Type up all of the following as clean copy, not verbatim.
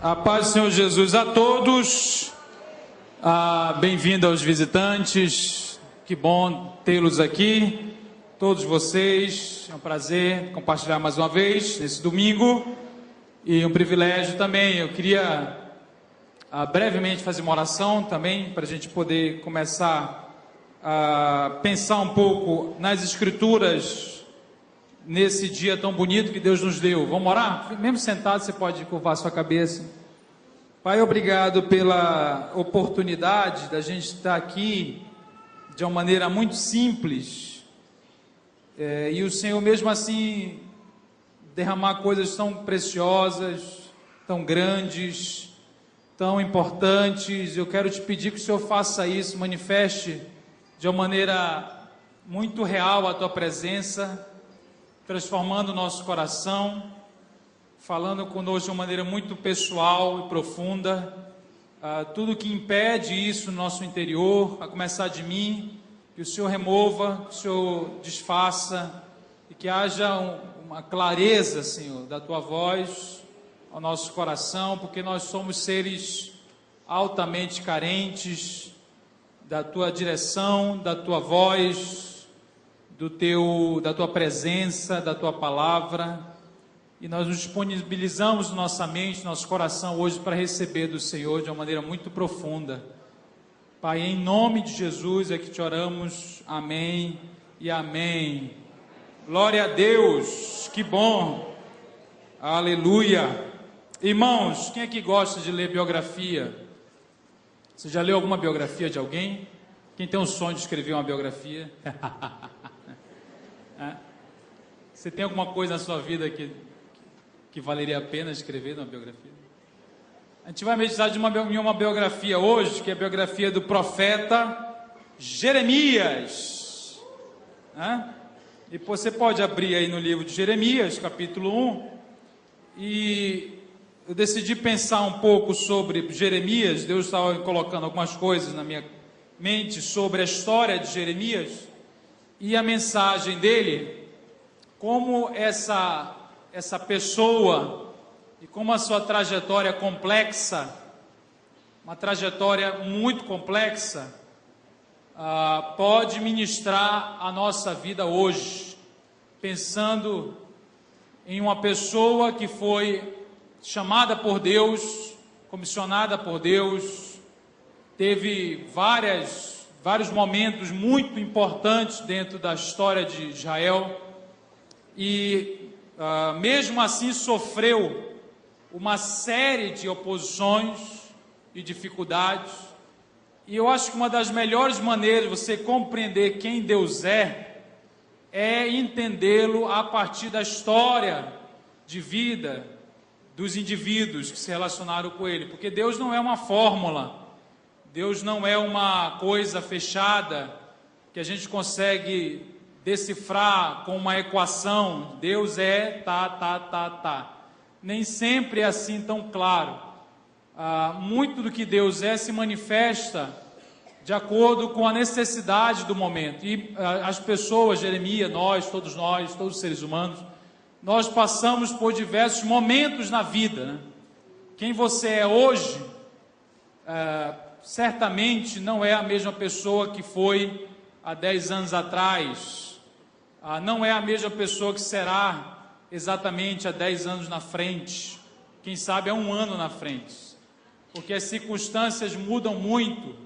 A paz do Senhor Jesus a todos. Bem-vindo aos visitantes. Que bom tê-los aqui. Todos vocês. É um prazer compartilhar mais uma vez nesse domingo. E um privilégio também. Eu queria brevemente fazer uma oração também para a gente poder começar a pensar um pouco nas Escrituras nesse dia tão bonito que Deus nos deu. Vamos orar? Mesmo sentado, você pode curvar sua cabeça. Pai, obrigado pela oportunidade da gente estar aqui de uma maneira muito simples. E o Senhor, mesmo assim, derramar coisas tão preciosas, tão grandes, tão importantes. Eu quero te pedir que o Senhor faça isso, manifeste de uma maneira muito real a tua presença, transformando o nosso coração, falando conosco de uma maneira muito pessoal e profunda. Tudo que impede isso no nosso interior, a começar de mim, que o Senhor remova, que o Senhor desfaça, e que haja uma clareza, Senhor, da tua voz ao nosso coração, porque nós somos seres altamente carentes da tua direção, da tua voz, da tua presença, da tua palavra, e nós nos disponibilizamos nossa mente, nosso coração hoje para receber do Senhor de uma maneira muito profunda. Pai, em nome de Jesus é que te oramos, amém e amém. Glória a Deus, que bom, aleluia. Irmãos, quem é que gosta de ler biografia? Você já leu alguma biografia de alguém? Quem tem um sonho de escrever uma biografia? Você tem alguma coisa na sua vida que valeria a pena escrever numa biografia? A gente vai meditar em uma biografia hoje, que é a biografia do profeta Jeremias. E você pode abrir aí no livro de Jeremias, capítulo 1, e eu decidi pensar um pouco sobre Jeremias. Deus estava colocando algumas coisas na minha mente sobre a história de Jeremias e a mensagem dele, como essa pessoa e como a sua trajetória complexa, uma trajetória muito complexa, pode ministrar a nossa vida hoje, pensando em uma pessoa que foi chamada por Deus, comissionada por Deus, teve vários momentos muito importantes dentro da história de Israel, e mesmo assim sofreu uma série de oposições e dificuldades. E eu acho que uma das melhores maneiras de você compreender quem Deus é entendê-lo a partir da história de vida dos indivíduos que se relacionaram com ele, porque Deus não é uma fórmula, Deus não é uma coisa fechada que a gente consegue decifrar com uma equação. Deus é tá. Nem sempre é assim tão claro. Muito do que Deus se manifesta de acordo com a necessidade do momento. E as pessoas, Jeremias, todos nós, todos os seres humanos, nós passamos por diversos momentos na vida, né? Quem você é hoje, certamente não é a mesma pessoa que foi há 10 anos atrás. Não é a mesma pessoa que será exatamente há 10 anos na frente. Quem sabe há 1 ano na frente. Porque as circunstâncias mudam muito.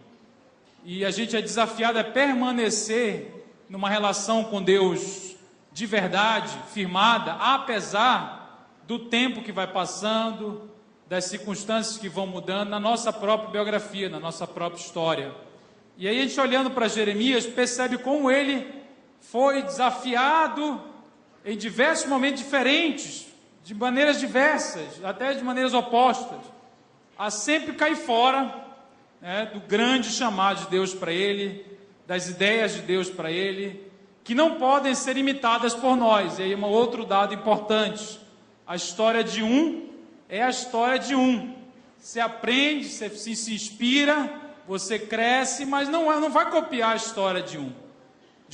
E a gente é desafiado a permanecer numa relação com Deus de verdade, firmada, apesar do tempo que vai passando, das circunstâncias que vão mudando na nossa própria biografia, na nossa própria história. E aí a gente, olhando para Jeremias, percebe como ele foi desafiado em diversos momentos diferentes, de maneiras diversas, até de maneiras opostas, a sempre cair fora, do grande chamado de Deus para ele, das ideias de Deus para ele, que não podem ser imitadas por nós. E aí um outro dado importante: a história de um é a história de um. Você aprende, você se inspira, você cresce, mas não vai copiar a história de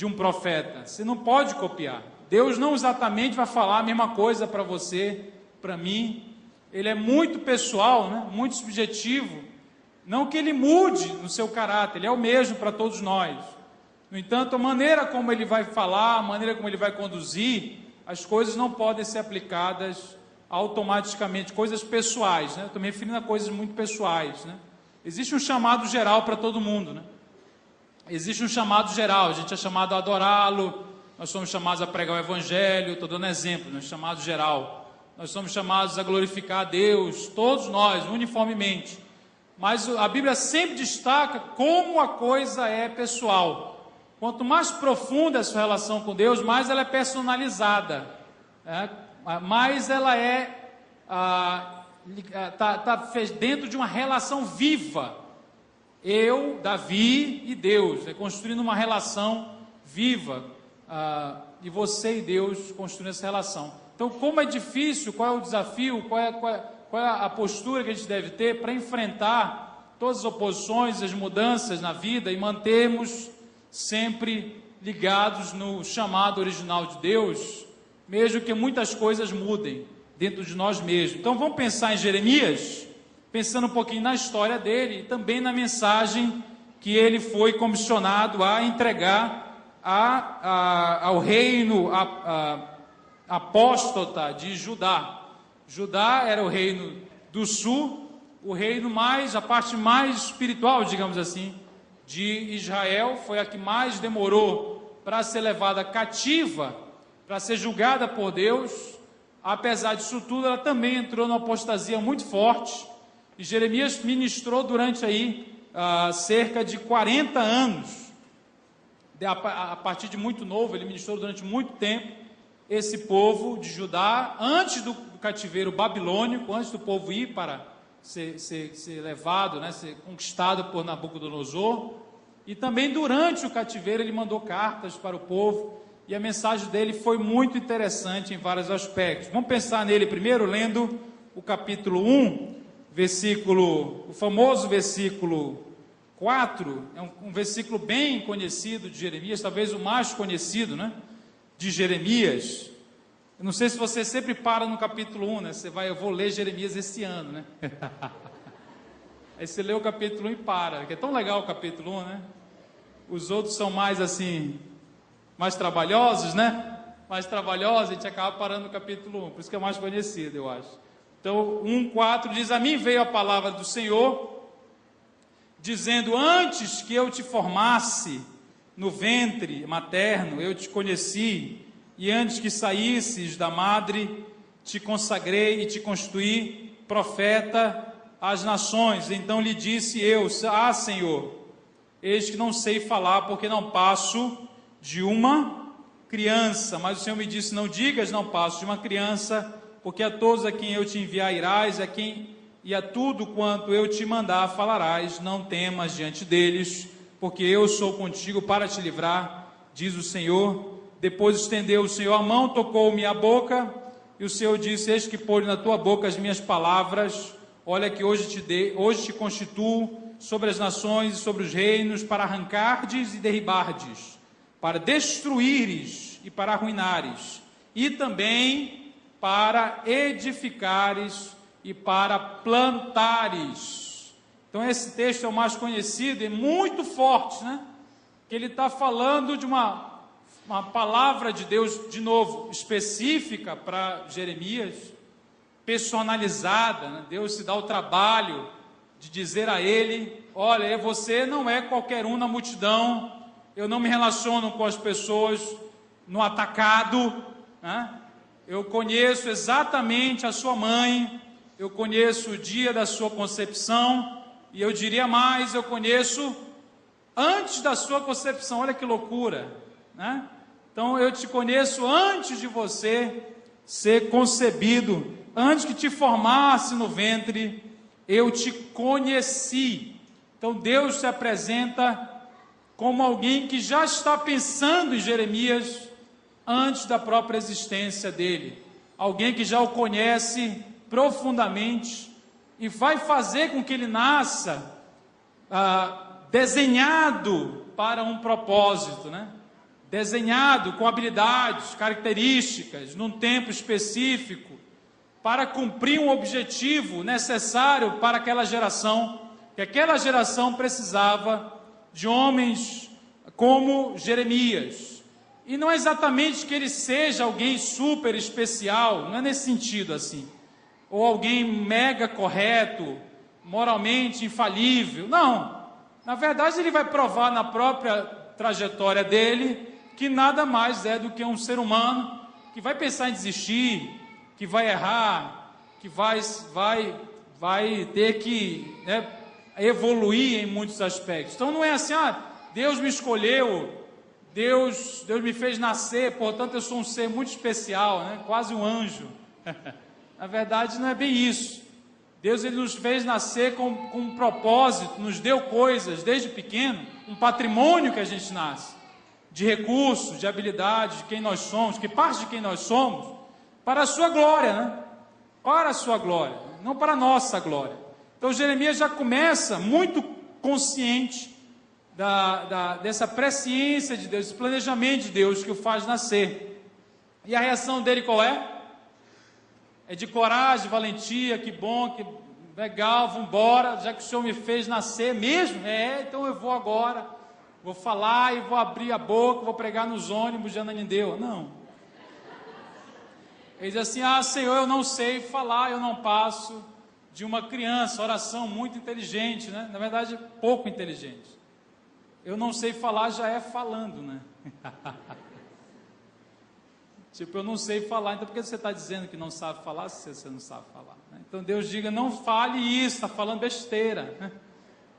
um profeta. Você não pode copiar. Deus não exatamente vai falar a mesma coisa para você, para mim. ele é muito pessoal, né? Muito subjetivo. Não que ele mude no seu caráter, ele é o mesmo para todos nós. No entanto, a maneira como ele vai falar, a maneira como ele vai conduzir, as coisas não podem ser aplicadas automaticamente, coisas pessoais, né? Estou me referindo a coisas muito pessoais, né? Existe um chamado geral para todo mundo, né? Existe um chamado geral, a gente é chamado a adorá-lo, nós somos chamados a pregar o evangelho, estou dando exemplo, né? Chamado geral. Nós somos chamados a glorificar a Deus, todos nós, uniformemente. Mas a Bíblia sempre destaca como a coisa é pessoal. Quanto mais profunda é a sua relação com Deus, mais ela é personalizada, né? Mais ela tá dentro de uma relação viva. Eu, Davi e Deus, construindo uma relação viva, e você e Deus construindo essa relação. Então, como é difícil, qual é o desafio, qual é a postura que a gente deve ter para enfrentar todas as oposições, as mudanças na vida e mantermos sempre ligados no chamado original de Deus, mesmo que muitas coisas mudem dentro de nós mesmos. Então vamos pensar em Jeremias, pensando um pouquinho na história dele e também na mensagem que ele foi comissionado a entregar ao reino apóstata de Judá. Judá era o reino do sul, a parte mais espiritual, digamos assim, de Israel, foi a que mais demorou para ser levada cativa, para ser julgada por Deus. Apesar disso tudo, ela também entrou numa apostasia muito forte, e Jeremias ministrou durante cerca de 40 anos, a partir de muito novo, ele ministrou durante muito tempo, esse povo de Judá, antes do cativeiro babilônico, antes do povo ir para ser levado, né, ser conquistado por Nabucodonosor, e também durante o cativeiro ele mandou cartas para o povo, e a mensagem dele foi muito interessante em vários aspectos. Vamos pensar nele primeiro, lendo o capítulo 1, o famoso versículo 4, é um versículo bem conhecido de Jeremias, talvez o mais conhecido, né, de Jeremias. Eu não sei se você sempre para no capítulo 1, né? Eu vou ler Jeremias esse ano, né? Aí você lê o capítulo 1 e para, que é tão legal o capítulo 1, né? Os outros são mais assim, mais trabalhosos, né? Mais trabalhosos, a gente acaba parando no capítulo 1, por isso que é mais conhecido, eu acho. Então, 1:4 diz: a mim veio a palavra do Senhor, dizendo: antes que eu te formasse no ventre materno, eu te conheci, e antes que saísses da madre, te consagrei e te constituí profeta às nações. Então lhe disse eu: Senhor, eis que não sei falar, porque não passo de uma criança. Mas o Senhor me disse: não digas, não passo de uma criança, porque a todos a quem eu te enviar irás, e a tudo quanto eu te mandar falarás. Não temas diante deles, porque eu sou contigo para te livrar, diz o Senhor. Depois estendeu o Senhor a mão, tocou-me a boca, e o Senhor disse: eis que pôs na tua boca as minhas palavras. Olha que hoje te constituo sobre as nações e sobre os reinos, para arrancardes e derribardes, para destruíres e para arruinares, e também para edificares e para plantares. Então esse texto é o mais conhecido e muito forte, né? Que ele está falando de uma palavra de Deus, de novo, específica para Jeremias, personalizada, né? Deus se dá o trabalho de dizer a ele: olha, você não é qualquer um na multidão, eu não me relaciono com as pessoas no atacado, né? Eu conheço exatamente a sua mãe, eu conheço o dia da sua concepção, e eu diria mais, eu conheço antes da sua concepção. Olha que loucura, né? Então eu te conheço antes de você ser concebido, antes que te formasse no ventre, eu te conheci. Então Deus se apresenta como alguém que já está pensando em Jeremias antes da própria existência dele, alguém que já o conhece profundamente e vai fazer com que ele nasça desenhado para um propósito, né? Desenhado com habilidades, características, num tempo específico. para cumprir um objetivo necessário para aquela geração, que aquela geração precisava de homens como Jeremias. E não é exatamente que ele seja alguém super especial, não é nesse sentido assim, ou alguém mega correto, moralmente infalível, não. Na verdade, ele vai provar na própria trajetória dele que nada mais é do que um ser humano que vai pensar em desistir, que vai errar, que vai ter que, né, evoluir em muitos aspectos. Então não é assim, Deus me escolheu, Deus me fez nascer, portanto eu sou um ser muito especial, né, quase um anjo. Na verdade não é bem isso. Deus ele nos fez nascer com um propósito, nos deu coisas desde pequeno, um patrimônio que a gente nasce, de recursos, de habilidades, de quem nós somos, que parte de quem nós somos, para a sua glória, né? Para a sua glória, não para a nossa glória. Então Jeremias já começa muito consciente dessa presciência de Deus, desse planejamento de Deus que o faz nascer. E a reação dele qual é? É de coragem, valentia, que bom, que legal, vamos embora, já que o Senhor me fez nascer mesmo, então eu vou agora, vou falar e vou abrir a boca, vou pregar nos ônibus de Ananindeua. Não. Ele diz assim, Senhor, eu não sei falar, eu não passo de uma criança, oração muito inteligente, né? Na verdade, pouco inteligente. Eu não sei falar, já é falando, né? Tipo, eu não sei falar, então por que você está dizendo que não sabe falar se você não sabe falar? Então Deus diga, não fale isso, está falando besteira,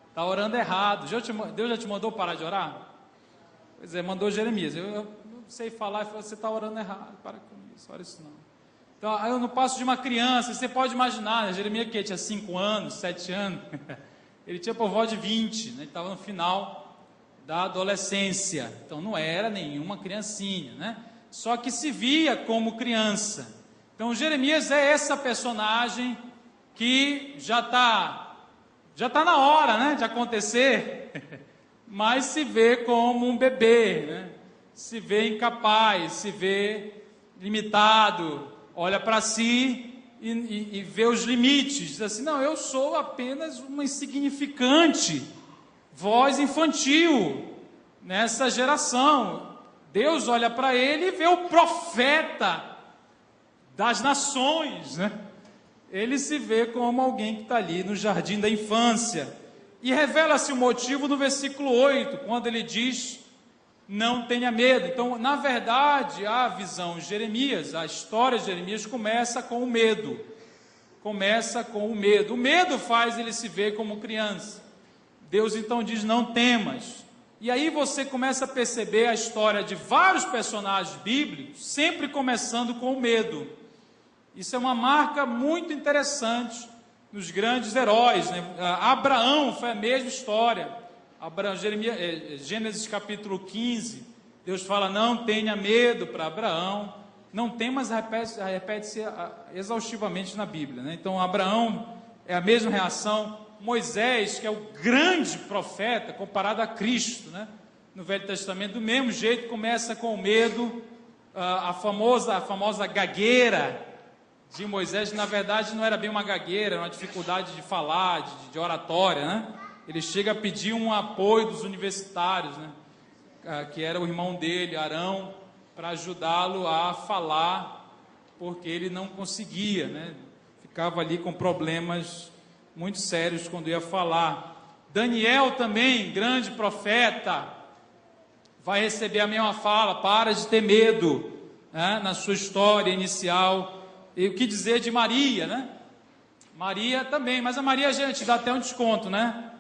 está orando errado. Deus já te mandou parar de orar? Pois é, mandou Jeremias, eu não sei falar, ele falou, você está orando errado, para com isso, ora isso não. Então, eu não passo de uma criança, você pode imaginar, né? Jeremias que tinha 5 anos, 7 anos, ele tinha por volta de 20, né? Ele estava no final da adolescência, então não era nenhuma criancinha, né? Só que se via como criança. Então Jeremias é essa personagem que já está na hora, né, de acontecer, mas se vê como um bebê, né? Se vê incapaz, se vê limitado, olha para si e vê os limites, diz assim, não, eu sou apenas uma insignificante voz infantil nessa geração. Deus olha para ele e vê o profeta das nações, né? Ele se vê como alguém que está ali no jardim da infância. E revela-se o motivo no versículo 8, quando ele diz, não tenha medo. Então, na verdade, a visão de Jeremias, a história de Jeremias começa com o medo. Começa com o medo. O medo faz ele se ver como criança. Deus então diz, não temas. E aí você começa a perceber a história de vários personagens bíblicos, sempre começando com o medo. Isso é uma marca muito interessante nos grandes heróis, né? Abraão foi a mesma história. Gênesis capítulo 15, Deus fala, não tenha medo para Abraão. Não tem, mas repete-se exaustivamente na Bíblia, né? Então Abraão é a mesma reação. Moisés, que é o grande profeta comparado a Cristo, né? No Velho Testamento, do mesmo jeito, começa com o medo, a famosa gagueira de Moisés, na verdade não era bem uma gagueira, era uma dificuldade de falar, de oratória, né? Ele chega a pedir um apoio dos universitários, né? Que era o irmão dele, Arão, para ajudá-lo a falar, porque ele não conseguia, né? Ficava ali com problemas muito sérios quando ia falar. Daniel também, grande profeta, vai receber a mesma fala, para de ter medo, né, na sua história inicial. E o que dizer de Maria, né? Maria também, mas a Maria, gente, dá até um desconto, né?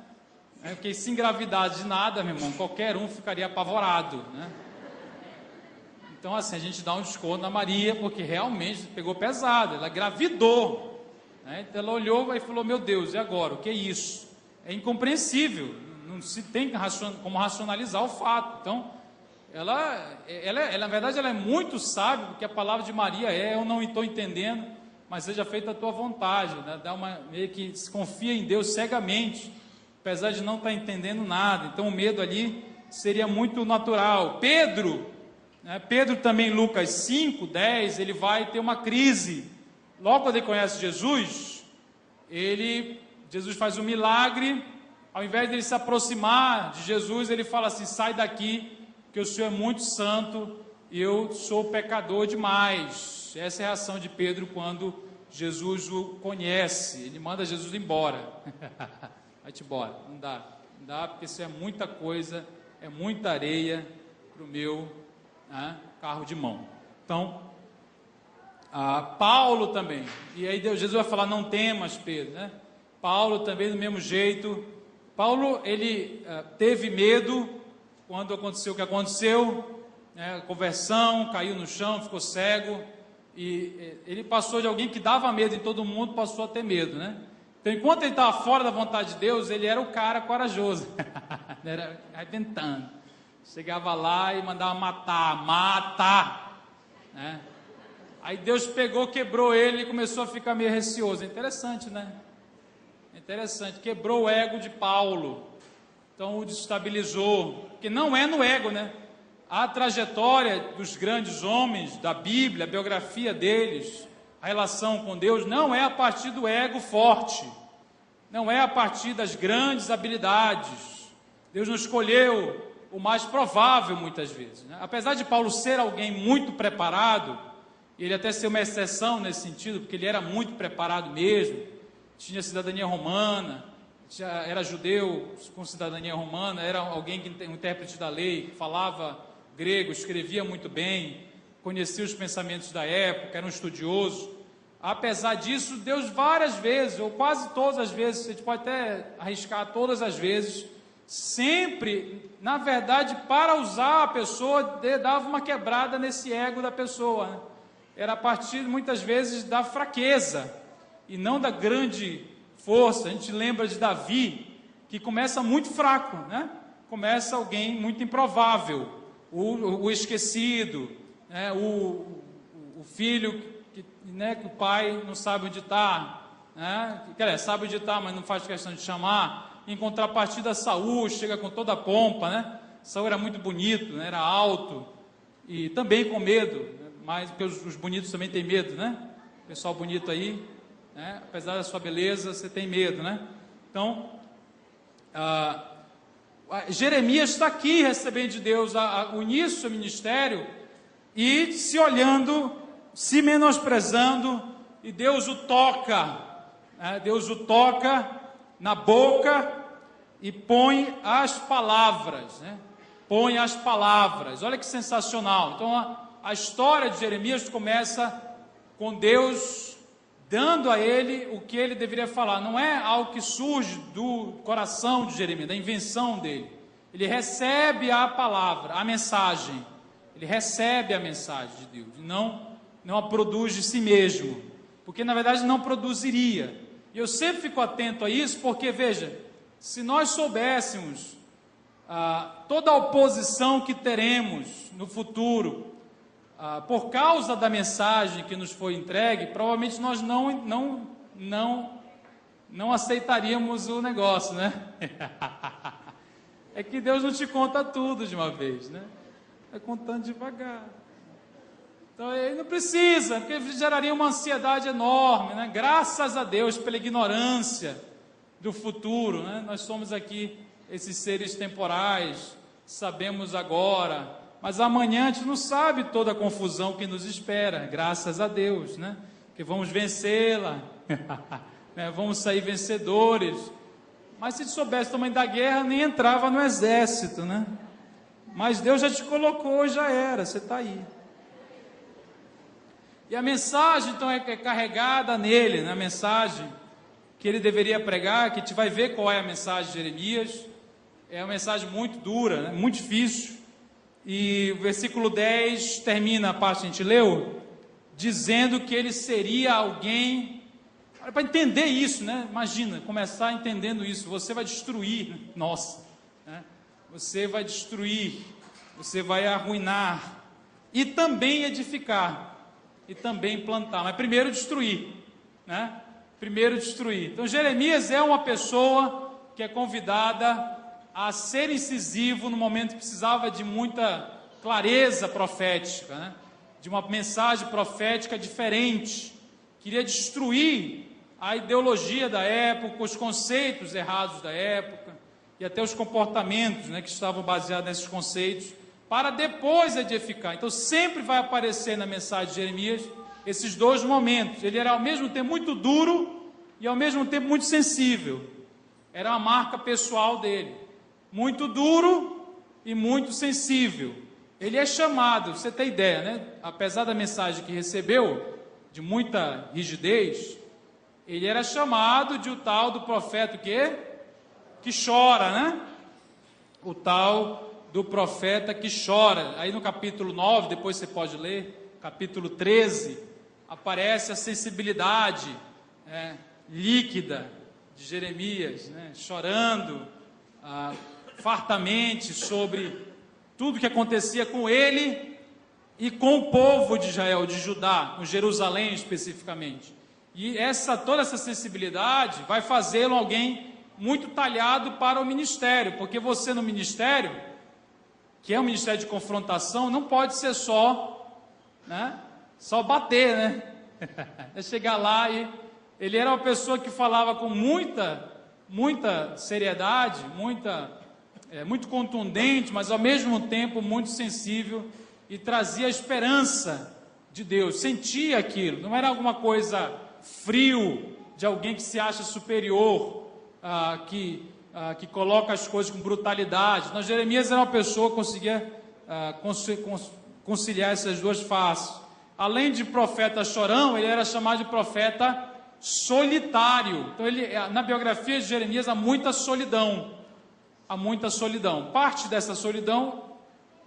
Porque se engravidar de nada, meu irmão, qualquer um ficaria apavorado, né? Então assim, a gente dá um desconto na Maria, porque realmente pegou pesado, ela engravidou. Então ela olhou e falou, meu Deus, e agora? O que é isso? É incompreensível, não se tem como racionalizar o fato. Então, ela na verdade, ela é muito sábia, porque a palavra de Maria eu não estou entendendo, mas seja feita a tua vontade, né? Meio que se confia em Deus cegamente, apesar de não estar entendendo nada. Então o medo ali seria muito natural. Pedro também, Lucas 5, 10, ele vai ter uma crise, logo quando ele conhece Jesus, Jesus faz um milagre. Ao invés de ele se aproximar de Jesus, ele fala assim: sai daqui, que o Senhor é muito santo e eu sou pecador demais. Essa é a reação de Pedro quando Jesus o conhece. Ele manda Jesus embora. Vai-te embora, não dá, porque isso é muita coisa, é muita areia para o meu carro de mão. Então, Paulo também, e aí Jesus vai falar: não temas, Pedro, né? Paulo também do mesmo jeito. Paulo, ele teve medo quando aconteceu o que aconteceu, né? Conversão, caiu no chão, ficou cego, e ele passou de alguém que dava medo em todo mundo, passou a ter medo, né? Então, enquanto ele estava fora da vontade de Deus, ele era o cara corajoso, era arrebentando, chegava lá e mandava matar, né? Aí Deus pegou, quebrou ele e começou a ficar meio receoso. É interessante, né? Interessante, quebrou o ego de Paulo, então o desestabilizou, porque não é no ego, né? A trajetória dos grandes homens da Bíblia, a biografia deles, a relação com Deus, não é a partir do ego forte, não é a partir das grandes habilidades. Deus não escolheu o mais provável muitas vezes, né? Apesar de Paulo ser alguém muito preparado, e ele até ser uma exceção nesse sentido, porque ele era muito preparado mesmo, tinha cidadania romana, era judeu com cidadania romana, era alguém que um intérprete da lei, falava grego, escrevia muito bem, conhecia os pensamentos da época, era um estudioso. Apesar disso, Deus várias vezes, ou quase todas as vezes, a gente pode até arriscar todas as vezes, sempre, na verdade, para usar a pessoa, dava uma quebrada nesse ego da pessoa, né? Era a partir, muitas vezes, da fraqueza, e não da grande força. A gente lembra de Davi, que começa muito fraco, né? Começa alguém muito improvável, o esquecido, né? O filho que o pai não sabe onde está, né? Sabe onde está, mas não faz questão de chamar. Em contrapartida, Saul chega com toda a pompa, né? Saul era muito bonito, né? Era alto e também com medo, né? Mas porque os bonitos também têm medo, né? O pessoal bonito aí, né? Apesar da sua beleza, você tem medo, né? Então, Jeremias está aqui recebendo de Deus o início do seu ministério e se olhando, se menosprezando, e Deus o toca, né? Deus o toca na boca e põe as palavras, né? Põe as palavras. Olha que sensacional. Então, a história de Jeremias começa com Deus dando a ele o que ele deveria falar. Não é algo que surge do coração de Jeremias, da invenção dele. Ele recebe a palavra, a mensagem. Ele recebe a mensagem de Deus, não a produz de si mesmo, porque na verdade não produziria. E eu sempre fico atento a isso, porque veja, se nós soubéssemos toda a oposição que teremos no futuro, por causa da mensagem que nos foi entregue, provavelmente nós não aceitaríamos o negócio, né? É que Deus não te conta tudo de uma vez, né? É contando devagar. Então ele não precisa, porque geraria uma ansiedade enorme, né? Graças a Deus pela ignorância do futuro, né? Nós somos aqui esses seres temporais, sabemos agora, mas amanhã a gente não sabe toda a confusão que nos espera, graças a Deus, né? Que vamos vencê-la, né? Vamos sair vencedores. Mas se soubesse o tamanho da guerra, nem entrava no exército, né? Mas Deus já te colocou, já era, você está aí. E a mensagem, então, é carregada nele, né? A mensagem que ele deveria pregar, que a gente vai ver qual é a mensagem de Jeremias. É uma mensagem muito dura, né? Muito difícil. E o versículo 10 termina a parte que a gente leu, dizendo que ele seria alguém... Para entender isso, né? Imagina, começar entendendo isso, você vai destruir, nossa, né? Você vai destruir, você vai arruinar, e também edificar, e também plantar, mas primeiro destruir, né? Primeiro destruir. Então Jeremias é uma pessoa que é convidada a ser incisivo no momento que precisava de muita clareza profética, né? De uma mensagem profética diferente, queria destruir a ideologia da época, os conceitos errados da época, e até os comportamentos, né, que estavam baseados nesses conceitos, para depois edificar. Então sempre vai aparecer na mensagem de Jeremias esses dois momentos. Ele era ao mesmo tempo muito duro e ao mesmo tempo muito sensível. Era uma marca pessoal dele, muito duro e muito sensível. Ele é chamado, você tem ideia, né? Apesar da mensagem que recebeu, de muita rigidez, ele era chamado de o tal do profeta que chora, né? O tal do profeta que chora. Aí no capítulo 9, depois você pode ler, capítulo 13, aparece a sensibilidade líquida de Jeremias, né? Chorando fartamente sobre tudo que acontecia com ele e com o povo de Israel, de Judá, com Jerusalém especificamente. E toda essa sensibilidade vai fazê-lo alguém muito talhado para o ministério, porque você no ministério, que é um ministério de confrontação, não pode ser só bater, né? É chegar lá e... Ele era uma pessoa que falava com muita seriedade, muito contundente, mas ao mesmo tempo muito sensível, e trazia a esperança de Deus, sentia aquilo, não era alguma coisa frio, de alguém que se acha superior, que coloca as coisas com brutalidade. Não, Jeremias era uma pessoa que conseguia conciliar essas duas faces. Além de profeta chorão, ele era chamado de profeta solitário. Então, na biografia de Jeremias há muita solidão. Parte dessa solidão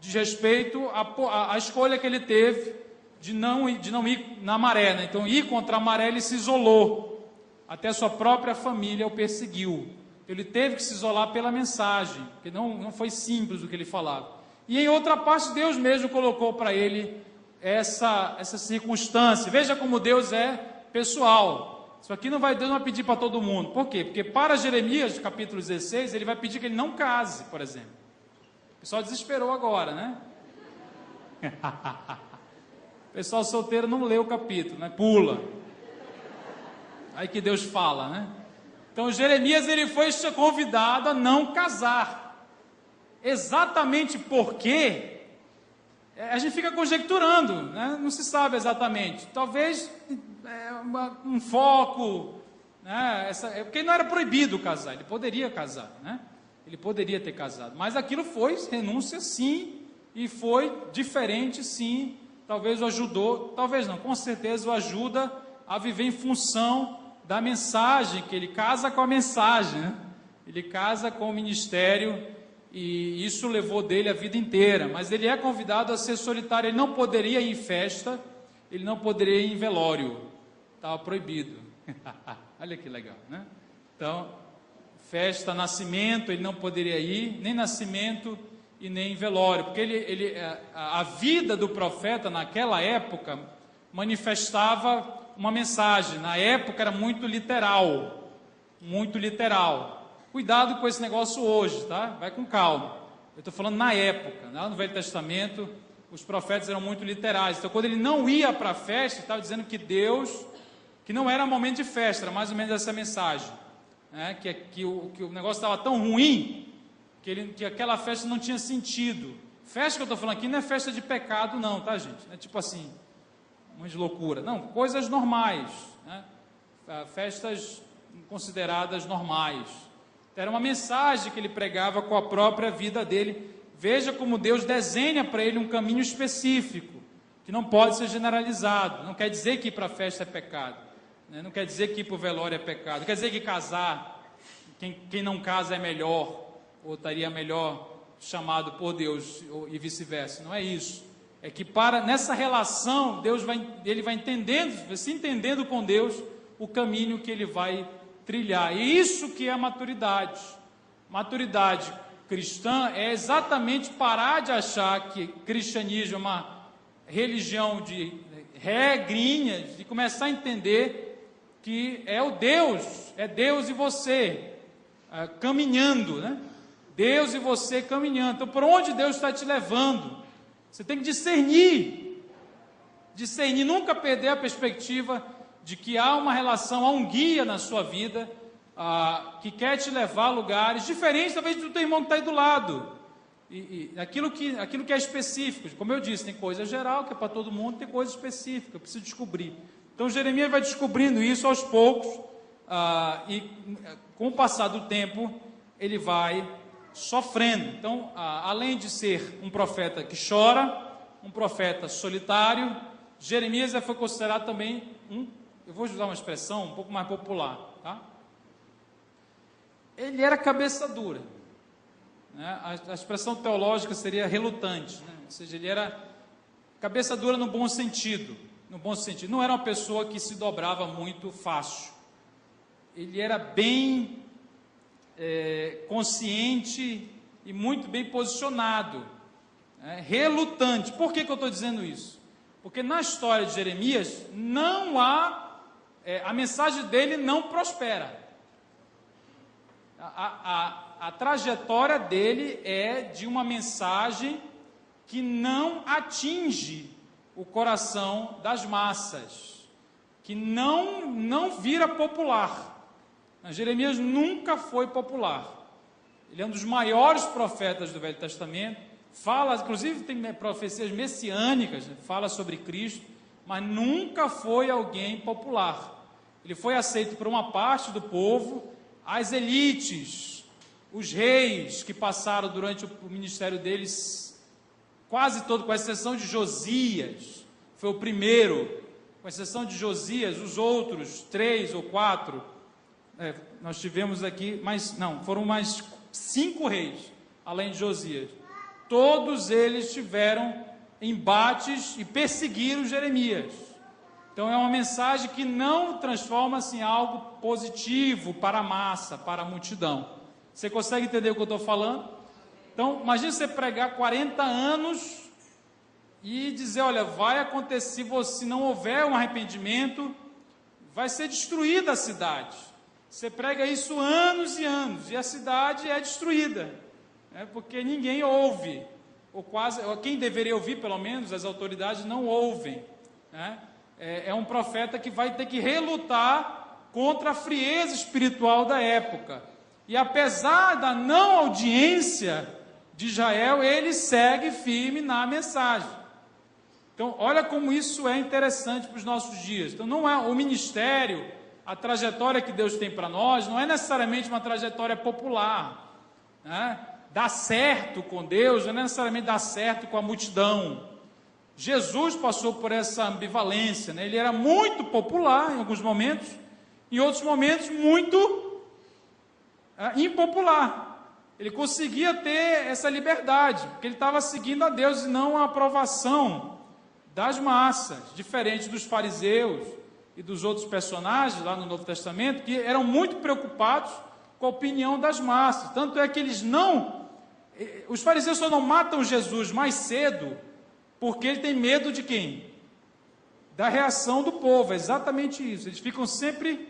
diz respeito à escolha que ele teve de não ir na maré, né? Então, ir contra a maré, ele se isolou. Até sua própria família o perseguiu. Ele teve que se isolar pela mensagem, porque não foi simples o que ele falava. E em outra parte, Deus mesmo colocou para ele essa circunstância. Veja como Deus é pessoal. Isso aqui Deus não vai pedir para todo mundo. Por quê? Porque para Jeremias, capítulo 16, ele vai pedir que ele não case, por exemplo. O pessoal desesperou agora, né? O pessoal solteiro não lê o capítulo, né? Pula. Aí que Deus fala, né? Então Jeremias, ele foi convidado a não casar. Exatamente porque a gente fica conjecturando, né? Não se sabe exatamente. Talvez um foco, né? Porque não era proibido casar, ele poderia casar, né? Ele poderia ter casado, mas aquilo foi renúncia sim, e foi diferente sim. Talvez o ajudou, talvez não, com certeza o ajuda a viver em função da mensagem, que ele casa com a mensagem, né? Ele casa com o ministério, e isso levou dele a vida inteira. Mas ele é convidado a ser solitário, ele não poderia ir em festa, ele não poderia ir em velório, estava proibido. Olha que legal, né? Então, festa, nascimento, ele não poderia ir, nem nascimento e nem velório, porque a vida do profeta naquela época manifestava uma mensagem. Na época era muito literal, muito literal. Cuidado com esse negócio hoje, tá? Vai com calma. Eu estou falando na época, lá no Velho Testamento, os profetas eram muito literais. Então, quando ele não ia para a festa, estava dizendo que Deus, que não era momento de festa, era mais ou menos essa mensagem, né? Que o negócio estava tão ruim que aquela festa não tinha sentido. Festa que eu estou falando aqui não é festa de pecado, não, tá, gente? Não é tipo assim, uma de loucura. Não, coisas normais, né? Festas consideradas normais. Era uma mensagem que ele pregava com a própria vida dele. Veja como Deus desenha para ele um caminho específico, que não pode ser generalizado. Não quer dizer que ir para a festa é pecado, né? Não quer dizer que ir para o velório é pecado. Não quer dizer que casar, quem não casa é melhor, ou estaria melhor chamado por Deus, e vice-versa. Não é isso. É que nessa relação, ele vai entendendo, se entendendo com Deus, o caminho que ele vai trilhar. E isso que é a maturidade. Maturidade cristã é exatamente parar de achar que cristianismo é uma religião de regrinhas, e começar a entender que é Deus e você caminhando, né? Deus e você caminhando. Então, por onde Deus está te levando? Você tem que discernir, nunca perder a perspectiva de que há uma relação, há um guia na sua vida, que quer te levar a lugares diferentes, talvez, do teu irmão que está aí do lado. E aquilo que é específico, como eu disse, tem coisa geral que é para todo mundo, tem coisa específica, eu preciso descobrir. Então Jeremias vai descobrindo isso aos poucos, e com o passar do tempo, ele vai sofrendo. Então, além de ser um profeta que chora, um profeta solitário, Jeremias foi considerado também eu vou usar uma expressão um pouco mais popular, tá? Ele era cabeça dura, né? A expressão teológica seria relutante, né? Ou seja, ele era cabeça dura no bom sentido, não era uma pessoa que se dobrava muito fácil, ele era bem consciente e muito bem posicionado, relutante. Por que eu estou dizendo isso? Porque na história de Jeremias não há, a mensagem dele não prospera. A trajetória dele é de uma mensagem que não atinge o coração das massas, que não vira popular. Jeremias nunca foi popular. Ele é um dos maiores profetas do Velho Testamento, fala, inclusive tem profecias messiânicas, fala sobre Cristo, mas nunca foi alguém popular. Ele foi aceito por uma parte do povo, as elites, os reis que passaram durante o ministério deles, quase todo, com exceção de Josias, foi o primeiro, com exceção de Josias, os outros 3 ou 4, nós tivemos aqui, foram mais 5 reis, além de Josias. Todos eles tiveram embates e perseguiram Jeremias. Então é uma mensagem que não transforma-se em algo positivo para a massa, para a multidão. Você consegue entender o que eu estou falando? Então, imagine você pregar 40 anos e dizer, olha, vai acontecer, se não houver um arrependimento, vai ser destruída a cidade. Você prega isso anos e anos, e a cidade é destruída, porque ninguém ouve, ou quem deveria ouvir, pelo menos, as autoridades não ouvem, né? É um profeta que vai ter que relutar contra a frieza espiritual da época. E apesar da não audiência de Israel, ele segue firme na mensagem. Então, olha como isso é interessante para os nossos dias. Então, não é o ministério, a trajetória que Deus tem para nós, não é necessariamente uma trajetória popular, né? Dar certo com Deus não é necessariamente dar certo com a multidão. Jesus passou por essa ambivalência, né? Ele era muito popular em alguns momentos, em outros momentos muito impopular. Ele conseguia ter essa liberdade, porque ele estava seguindo a Deus e não a aprovação das massas, diferente dos fariseus e dos outros personagens lá no Novo Testamento, que eram muito preocupados com a opinião das massas. Tanto é que os fariseus só não matam Jesus mais cedo porque ele tem medo de quem? Da reação do povo. É exatamente isso. Eles ficam sempre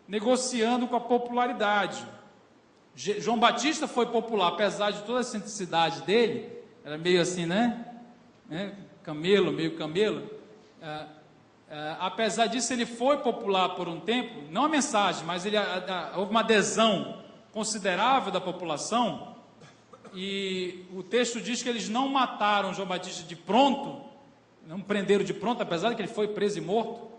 negociando com a popularidade. João Batista foi popular, apesar de toda a simplicidade dele, era meio assim, né? Camelo, meio camelo. Apesar disso, ele foi popular por um tempo, não a mensagem, mas houve uma adesão considerável da população. E o texto diz que eles não mataram João Batista de pronto, não prenderam de pronto, apesar de que ele foi preso e morto,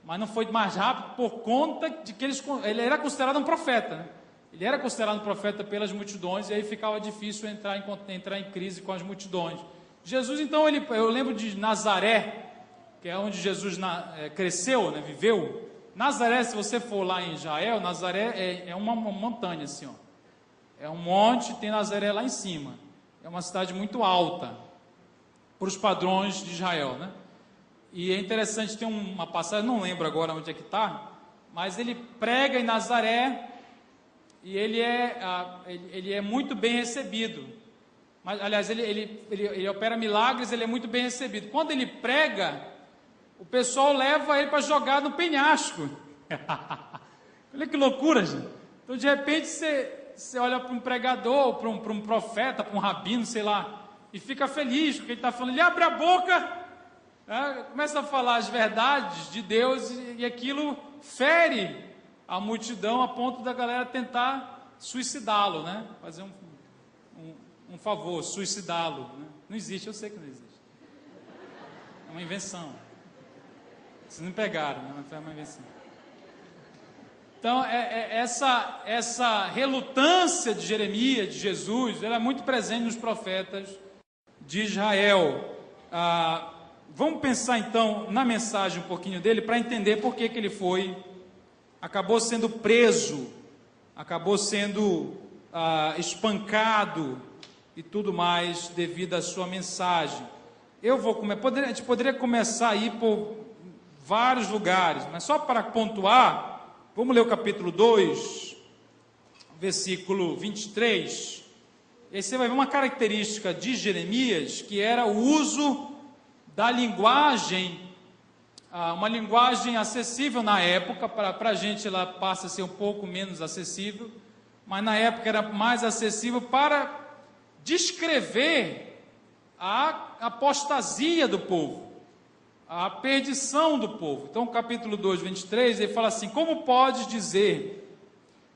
mas não foi mais rápido por conta de que ele era considerado um profeta, né? Ele era considerado um profeta pelas multidões, e aí ficava difícil entrar em crise com as multidões. Jesus, então, eu lembro de Nazaré, que é onde Jesus cresceu, né, viveu. Nazaré, se você for lá em Israel, Nazaré é uma montanha assim, ó. É um monte, tem Nazaré lá em cima. É uma cidade muito alta, para os padrões de Israel, né? E é interessante, tem uma passagem, não lembro agora onde é que está, mas ele prega em Nazaré, e ele é muito bem recebido. Mas, aliás, ele opera milagres, ele é muito bem recebido. Quando ele prega, o pessoal leva ele para jogar no penhasco. Olha que loucura, gente. Então, de repente, você olha para um pregador, para um profeta, para um rabino, sei lá, e fica feliz, porque ele está falando, ele abre a boca, Começa a falar as verdades de Deus e aquilo fere a multidão a ponto da galera tentar suicidá-lo, né? Fazer um favor, suicidá-lo, né? Não existe, eu sei que não existe. É uma invenção. Vocês não pegaram, né? Mas foi uma invenção. Então, essa relutância de Jeremias, de Jesus, ela é muito presente nos profetas de Israel. Vamos pensar então na mensagem um pouquinho dele para entender por que ele acabou sendo preso, acabou sendo espancado e tudo mais devido à sua mensagem. A gente poderia começar aí por vários lugares, mas só para pontuar, vamos ler o capítulo 2, versículo 23. E aí você vai ver uma característica de Jeremias, que era o uso da linguagem, uma linguagem acessível na época. Para a gente ela passa a ser um pouco menos acessível, mas na época era mais acessível para descrever a apostasia do povo, a perdição do povo. Então, capítulo 2, 23, ele fala assim: como podes dizer,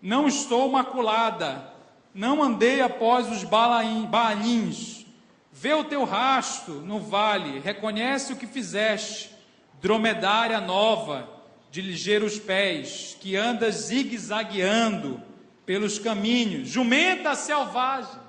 não estou maculada, não andei após os baalins, vê o teu rasto no vale, reconhece o que fizeste, dromedária nova, de ligeiros pés, que anda zigue-zagueando pelos caminhos, jumenta selvagem,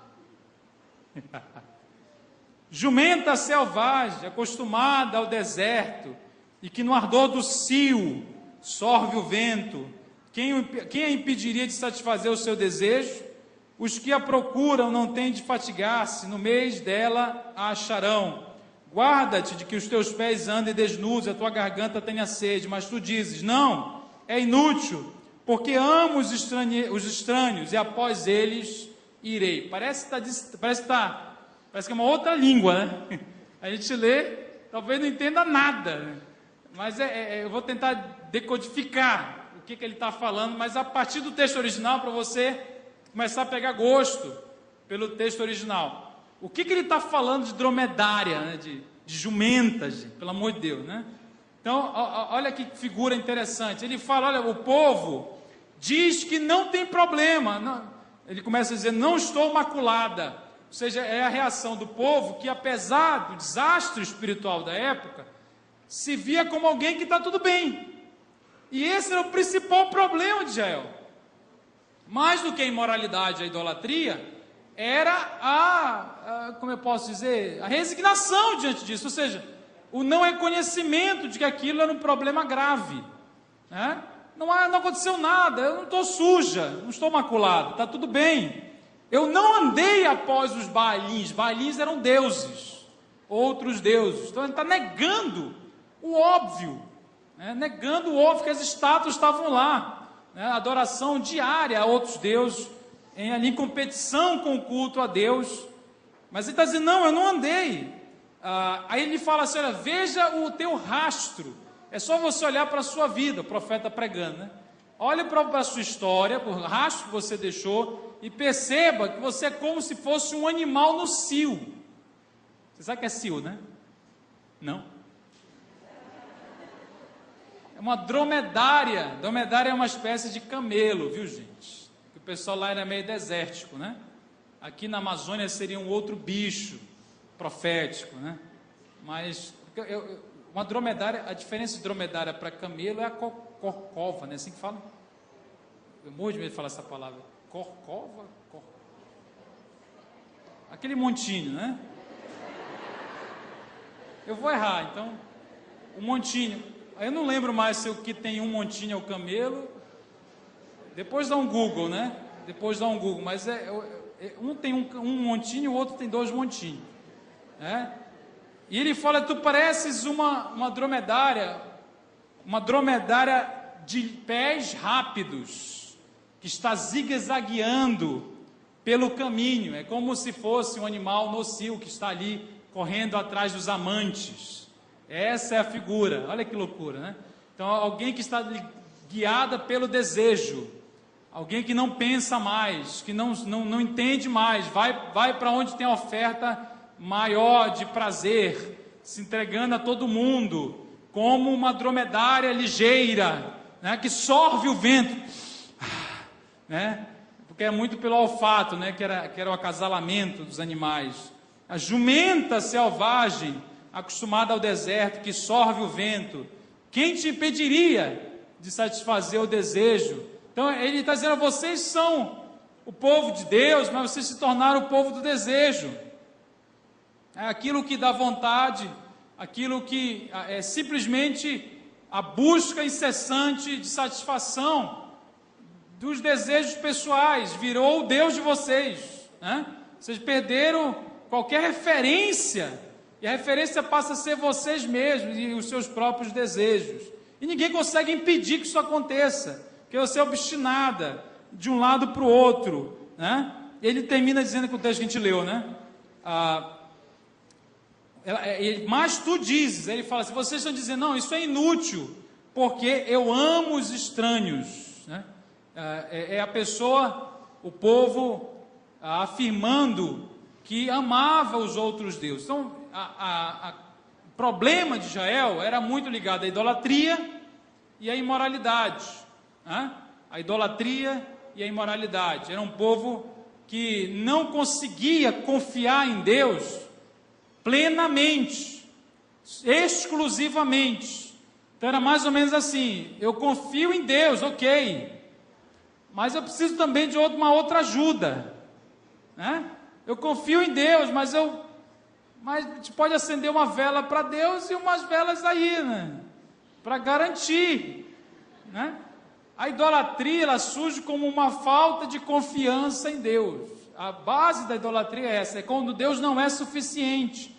jumenta selvagem, acostumada ao deserto, e que no ardor do cio sorve o vento, quem a impediria de satisfazer o seu desejo? Os que a procuram não têm de fatigar-se, no mês dela a acharão. Guarda-te de que os teus pés andem desnudos, a tua garganta tenha sede, mas tu dizes, não, é inútil, porque amo os estranhos, e após eles irei. Parece que é uma outra língua, né? A gente lê, talvez não entenda nada, né? Mas eu vou tentar decodificar o que ele está falando, mas a partir do texto original, para você começar a pegar gosto pelo texto original. O que ele está falando de dromedária, né? de jumenta, gente, pelo amor de Deus, né? Então, olha que figura interessante. Ele fala, olha, o povo diz que não tem problema. Não, ele começa a dizer, não estou maculada. Ou seja, é a reação do povo que, apesar do desastre espiritual da época, se via como alguém que está tudo bem. E esse era o principal problema de Israel. Mais do que a imoralidade, a idolatria, era como eu posso dizer, a resignação diante disso. Ou seja, o não reconhecimento de que aquilo era um problema grave, né? Não aconteceu nada, eu não estou suja, não estou maculado, está tudo bem. Eu não andei após os baalins. Baalins eram deuses, outros deuses. Então ele está negando o óbvio, né? Negando o óbvio que as estátuas estavam lá, né? Adoração diária a outros deuses, em competição com o culto a Deus. Mas ele está dizendo, não, eu não andei. Aí ele fala assim, olha, veja o teu rastro. É só você olhar para a sua vida, o profeta pregando, né? Olhe para a sua história, para o rastro que você deixou, e perceba que você é como se fosse um animal no cio. Você sabe o que é cio, né? Não. É uma dromedária. Dromedária é uma espécie de camelo, viu, gente? O pessoal lá era meio desértico, né? Aqui na Amazônia seria um outro bicho profético, né? Mas uma dromedária, a diferença de dromedária para camelo é a corcova, né? Assim que fala. Eu morro de medo de falar essa palavra. Corcova? Aquele montinho, né? Eu vou errar, então. O montinho. Eu não lembro mais se o que tem um montinho é o camelo. Depois dá um Google, né? Depois dá um Google. Mas um tem um montinho e o outro tem dois montinhos, né? E ele fala, tu pareces uma dromedária de pés rápidos, que está zigue-zagueando pelo caminho. É como se fosse um animal nocivo que está ali correndo atrás dos amantes. Essa é a figura. Olha que loucura, né? Então, alguém que está guiada pelo desejo, alguém que não pensa mais, que não entende mais, vai para onde tem a oferta maior de prazer, se entregando a todo mundo, como uma dromedária ligeira, né, que sorve o vento, né, porque é muito pelo olfato, né, que era o acasalamento dos animais. A jumenta selvagem, acostumada ao deserto, que sorve o vento, quem te impediria de satisfazer o desejo? Então ele está dizendo, vocês são o povo de Deus, mas vocês se tornaram o povo do desejo. É aquilo que dá vontade, aquilo que é simplesmente a busca incessante de satisfação dos desejos pessoais, virou o Deus de vocês, né? Vocês perderam qualquer referência, e a referência passa a ser vocês mesmos e os seus próprios desejos. E ninguém consegue impedir que isso aconteça, porque você é obstinada de um lado para o outro, né? Ele termina dizendo com o texto que a gente leu, né? Mas tu dizes, ele fala assim, vocês estão dizendo, não, isso é inútil, porque eu amo os estranhos, né? É a pessoa, o povo afirmando que amava os outros deuses. Então, o problema de Israel era muito ligado à idolatria e à imoralidade, né? A idolatria e a imoralidade. Era um povo que não conseguia confiar em Deus plenamente, exclusivamente. Então era mais ou menos assim, eu confio em Deus, ok, mas eu preciso também de uma outra ajuda, né? Eu confio em Deus, mas a gente pode acender uma vela para Deus e umas velas aí, né? Para garantir, né? A idolatria, ela surge como uma falta de confiança em Deus. A base da idolatria é essa, é quando Deus não é suficiente.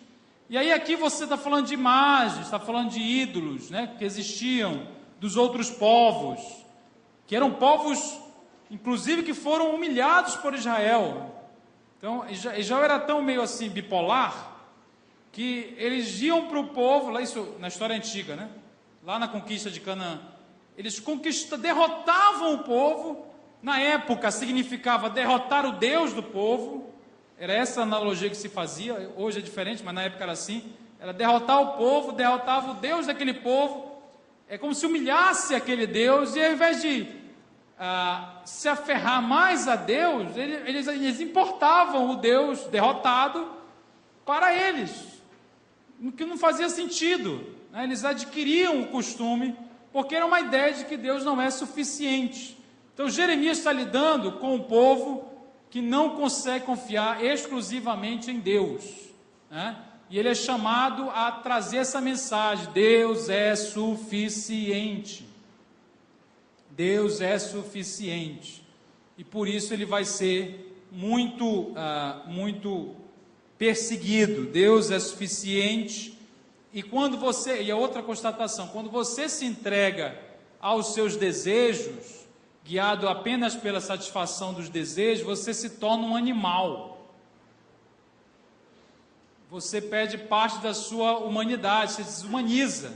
E aí aqui você está falando de imagens, está falando de ídolos, né, que existiam, dos outros povos, que eram povos, inclusive, que foram humilhados por Israel. Então, Israel era tão meio assim, bipolar, que eles iam para o povo, lá isso na história antiga, né, lá na conquista de Canaã, eles derrotavam o povo. Na época significava derrotar o Deus do povo, era essa analogia que se fazia, hoje é diferente, mas na época era assim, era derrotar o povo, derrotava o Deus daquele povo, é como se humilhasse aquele Deus, e ao invés de se aferrar mais a Deus, eles importavam o Deus derrotado para eles, o que não fazia sentido, né? Eles adquiriam o costume, porque era uma ideia de que Deus não é suficiente. Então Jeremias está lidando com um povo que não consegue confiar exclusivamente em Deus, né? E ele é chamado a trazer essa mensagem: Deus é suficiente. Deus é suficiente. E por isso ele vai ser muito perseguido. Deus é suficiente. E a outra constatação, quando você se entrega aos seus desejos, guiado apenas pela satisfação dos desejos, você se torna um animal. Você perde parte da sua humanidade, você desumaniza.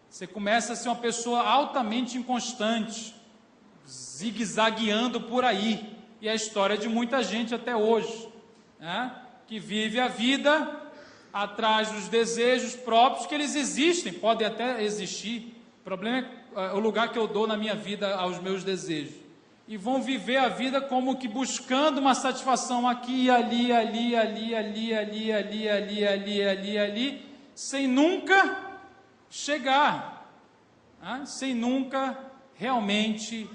Você começa a ser uma pessoa altamente inconstante, zigue-zagueando por aí. E é a história de muita gente até hoje, né? Que vive a vida atrás dos desejos próprios, que eles existem, podem até existir. O problema é o lugar que eu dou na minha vida aos meus desejos. E vão viver a vida como que buscando uma satisfação aqui, ali, sem nunca chegar, né? Sem nunca realmente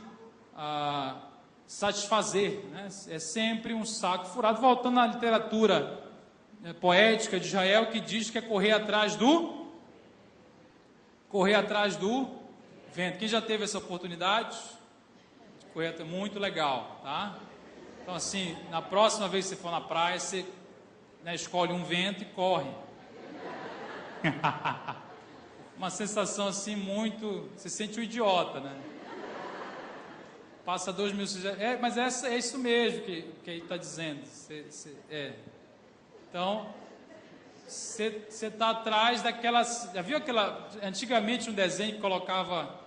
satisfazer, né? É sempre um saco furado. Voltando à literatura poética de Israel, que diz que é correr atrás do vento. Quem já teve essa oportunidade? Correr, muito legal, tá? Então assim, na próxima vez que você for na praia, você, né, escolhe um vento e corre. Uma sensação assim muito, você sente um idiota, né? Passa 2 mil, mas é isso mesmo que ele está dizendo. Então, você está atrás daquelas. Já viu antigamente um desenho que colocava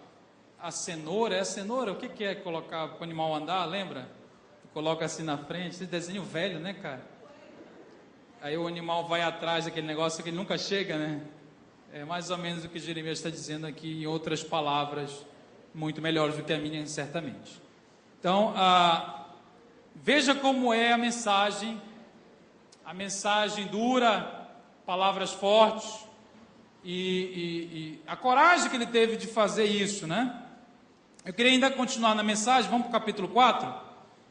a cenoura? É a cenoura? O que é que colocava para o animal andar? Lembra? Coloca assim na frente. Esse desenho velho, né, cara? Aí o animal vai atrás daquele negócio que ele nunca chega, né? É mais ou menos o que Jeremias está dizendo aqui, em outras palavras, muito melhores do que a minha, certamente. Então, veja como é a mensagem dura, palavras fortes, e a coragem que ele teve de fazer isso, né? Eu queria ainda continuar na mensagem, vamos para o capítulo 4,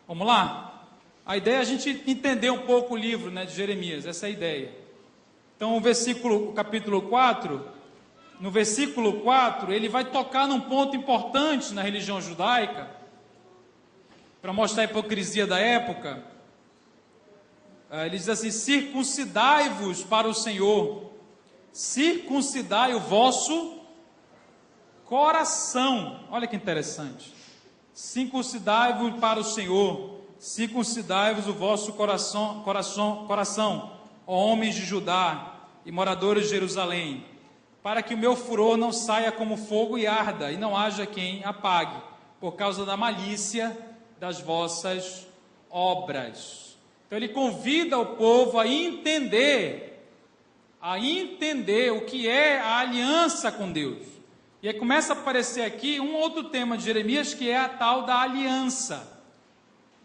vamos lá? A ideia é a gente entender um pouco o livro, né, de Jeremias, essa é a ideia. Então, o capítulo 4, no versículo 4, ele vai tocar num ponto importante na religião judaica, para mostrar a hipocrisia da época. Ele diz assim: circuncidai-vos para o Senhor, circuncidai o vosso coração. Olha que interessante. Circuncidai-vos para o Senhor, circuncidai-vos o vosso coração, ó homens de Judá e moradores de Jerusalém, para que o meu furor não saia como fogo e arda, e não haja quem apague, por causa da malícia das vossas obras. Então ele convida o povo a entender o que é a aliança com Deus. E aí começa a aparecer aqui um outro tema de Jeremias, que é a tal da aliança.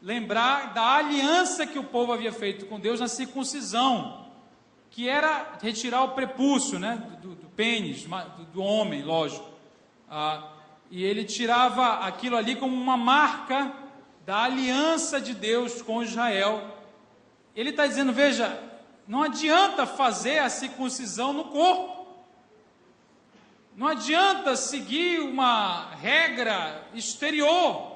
Lembrar da aliança que o povo havia feito com Deus na circuncisão, que era retirar o prepúcio, né, do pênis, do homem, lógico. E ele tirava aquilo ali como uma marca da aliança de Deus com Israel. Ele está dizendo, veja, não adianta fazer a circuncisão no corpo. Não adianta seguir uma regra exterior.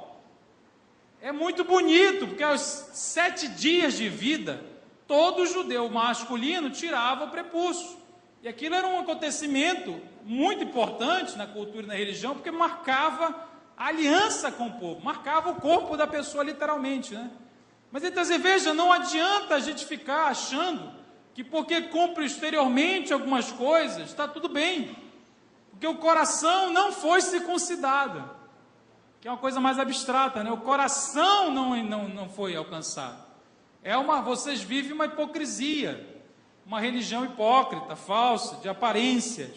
É muito bonito, porque aos 7 dias de vida, todo judeu masculino tirava o prepúcio. E aquilo era um acontecimento muito importante na cultura e na religião, porque marcava a aliança com o povo, marcava o corpo da pessoa literalmente, né? Mas ele está dizendo, veja, não adianta a gente ficar achando que porque cumpre exteriormente algumas coisas, está tudo bem. Porque o coração não foi circuncidado, que é uma coisa mais abstrata, né? O coração não foi alcançado. Vocês vivem uma hipocrisia, uma religião hipócrita, falsa, de aparências,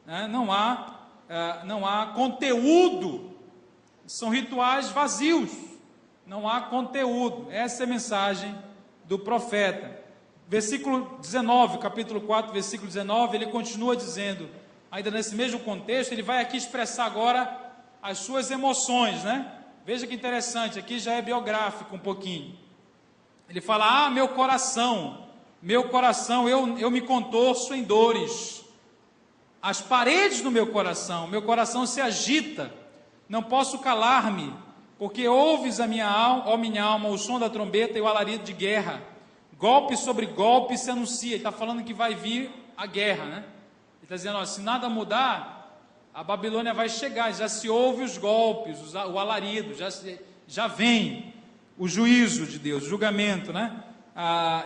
né? Não há conteúdo, são rituais vazios, não há conteúdo. Essa é a mensagem do profeta. Versículo 19, capítulo 4, versículo 19, ele continua dizendo, ainda nesse mesmo contexto, ele vai aqui expressar agora as suas emoções, né? Veja que interessante, aqui já é biográfico um pouquinho. Ele fala, meu coração, eu me contorço em dores. As paredes do meu coração se agita, não posso calar-me, porque ouves a minha alma, o som da trombeta e o alarido de guerra. Golpe sobre golpe se anuncia. Ele está falando que vai vir a guerra, né? Ele está dizendo, se nada mudar, a Babilônia vai chegar, já se ouve os golpes, o alarido, já vem o juízo de Deus, o julgamento, né?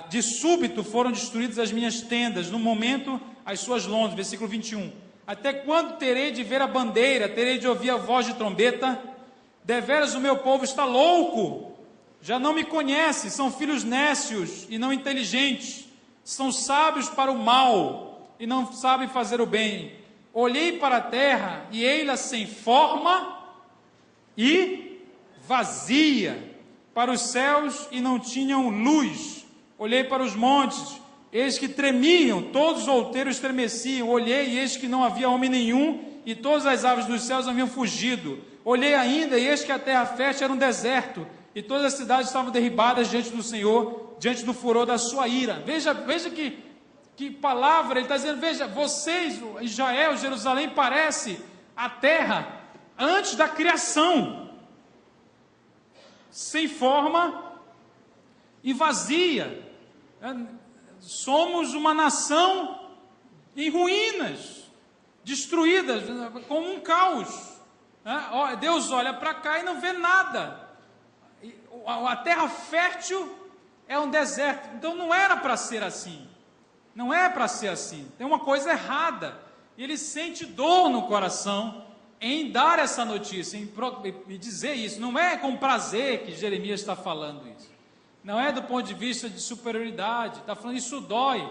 De súbito foram destruídas as minhas tendas, no momento as suas lonas, versículo 21. Até quando terei de ver a bandeira, terei de ouvir a voz de trombeta? Deveras o meu povo está louco, já não me conhece, são filhos nécios e não inteligentes, são sábios para o mal e não sabem fazer o bem. Olhei para a terra e ei-la sem forma e vazia, para os céus e não tinham luz. Olhei para os montes, eis que tremiam, todos os outeiros estremeciam. Olhei e eis que não havia homem nenhum, e todas as aves dos céus haviam fugido. Olhei ainda e eis que a terra fértil era um deserto, e todas as cidades estavam derribadas diante do Senhor, diante do furor da sua ira. Veja que palavra, ele está dizendo, veja, vocês, Israel, Jerusalém, parece a terra antes da criação, sem forma e vazia. Somos uma nação em ruínas, destruídas, como um caos. Deus olha para cá e não vê nada. A terra fértil é um deserto, então não era para ser assim. Não é para ser assim, tem uma coisa errada. E ele sente dor no coração em dar essa notícia, em dizer isso. Não é com prazer que Jeremias está falando isso. Não é do ponto de vista de superioridade. Está falando, isso dói,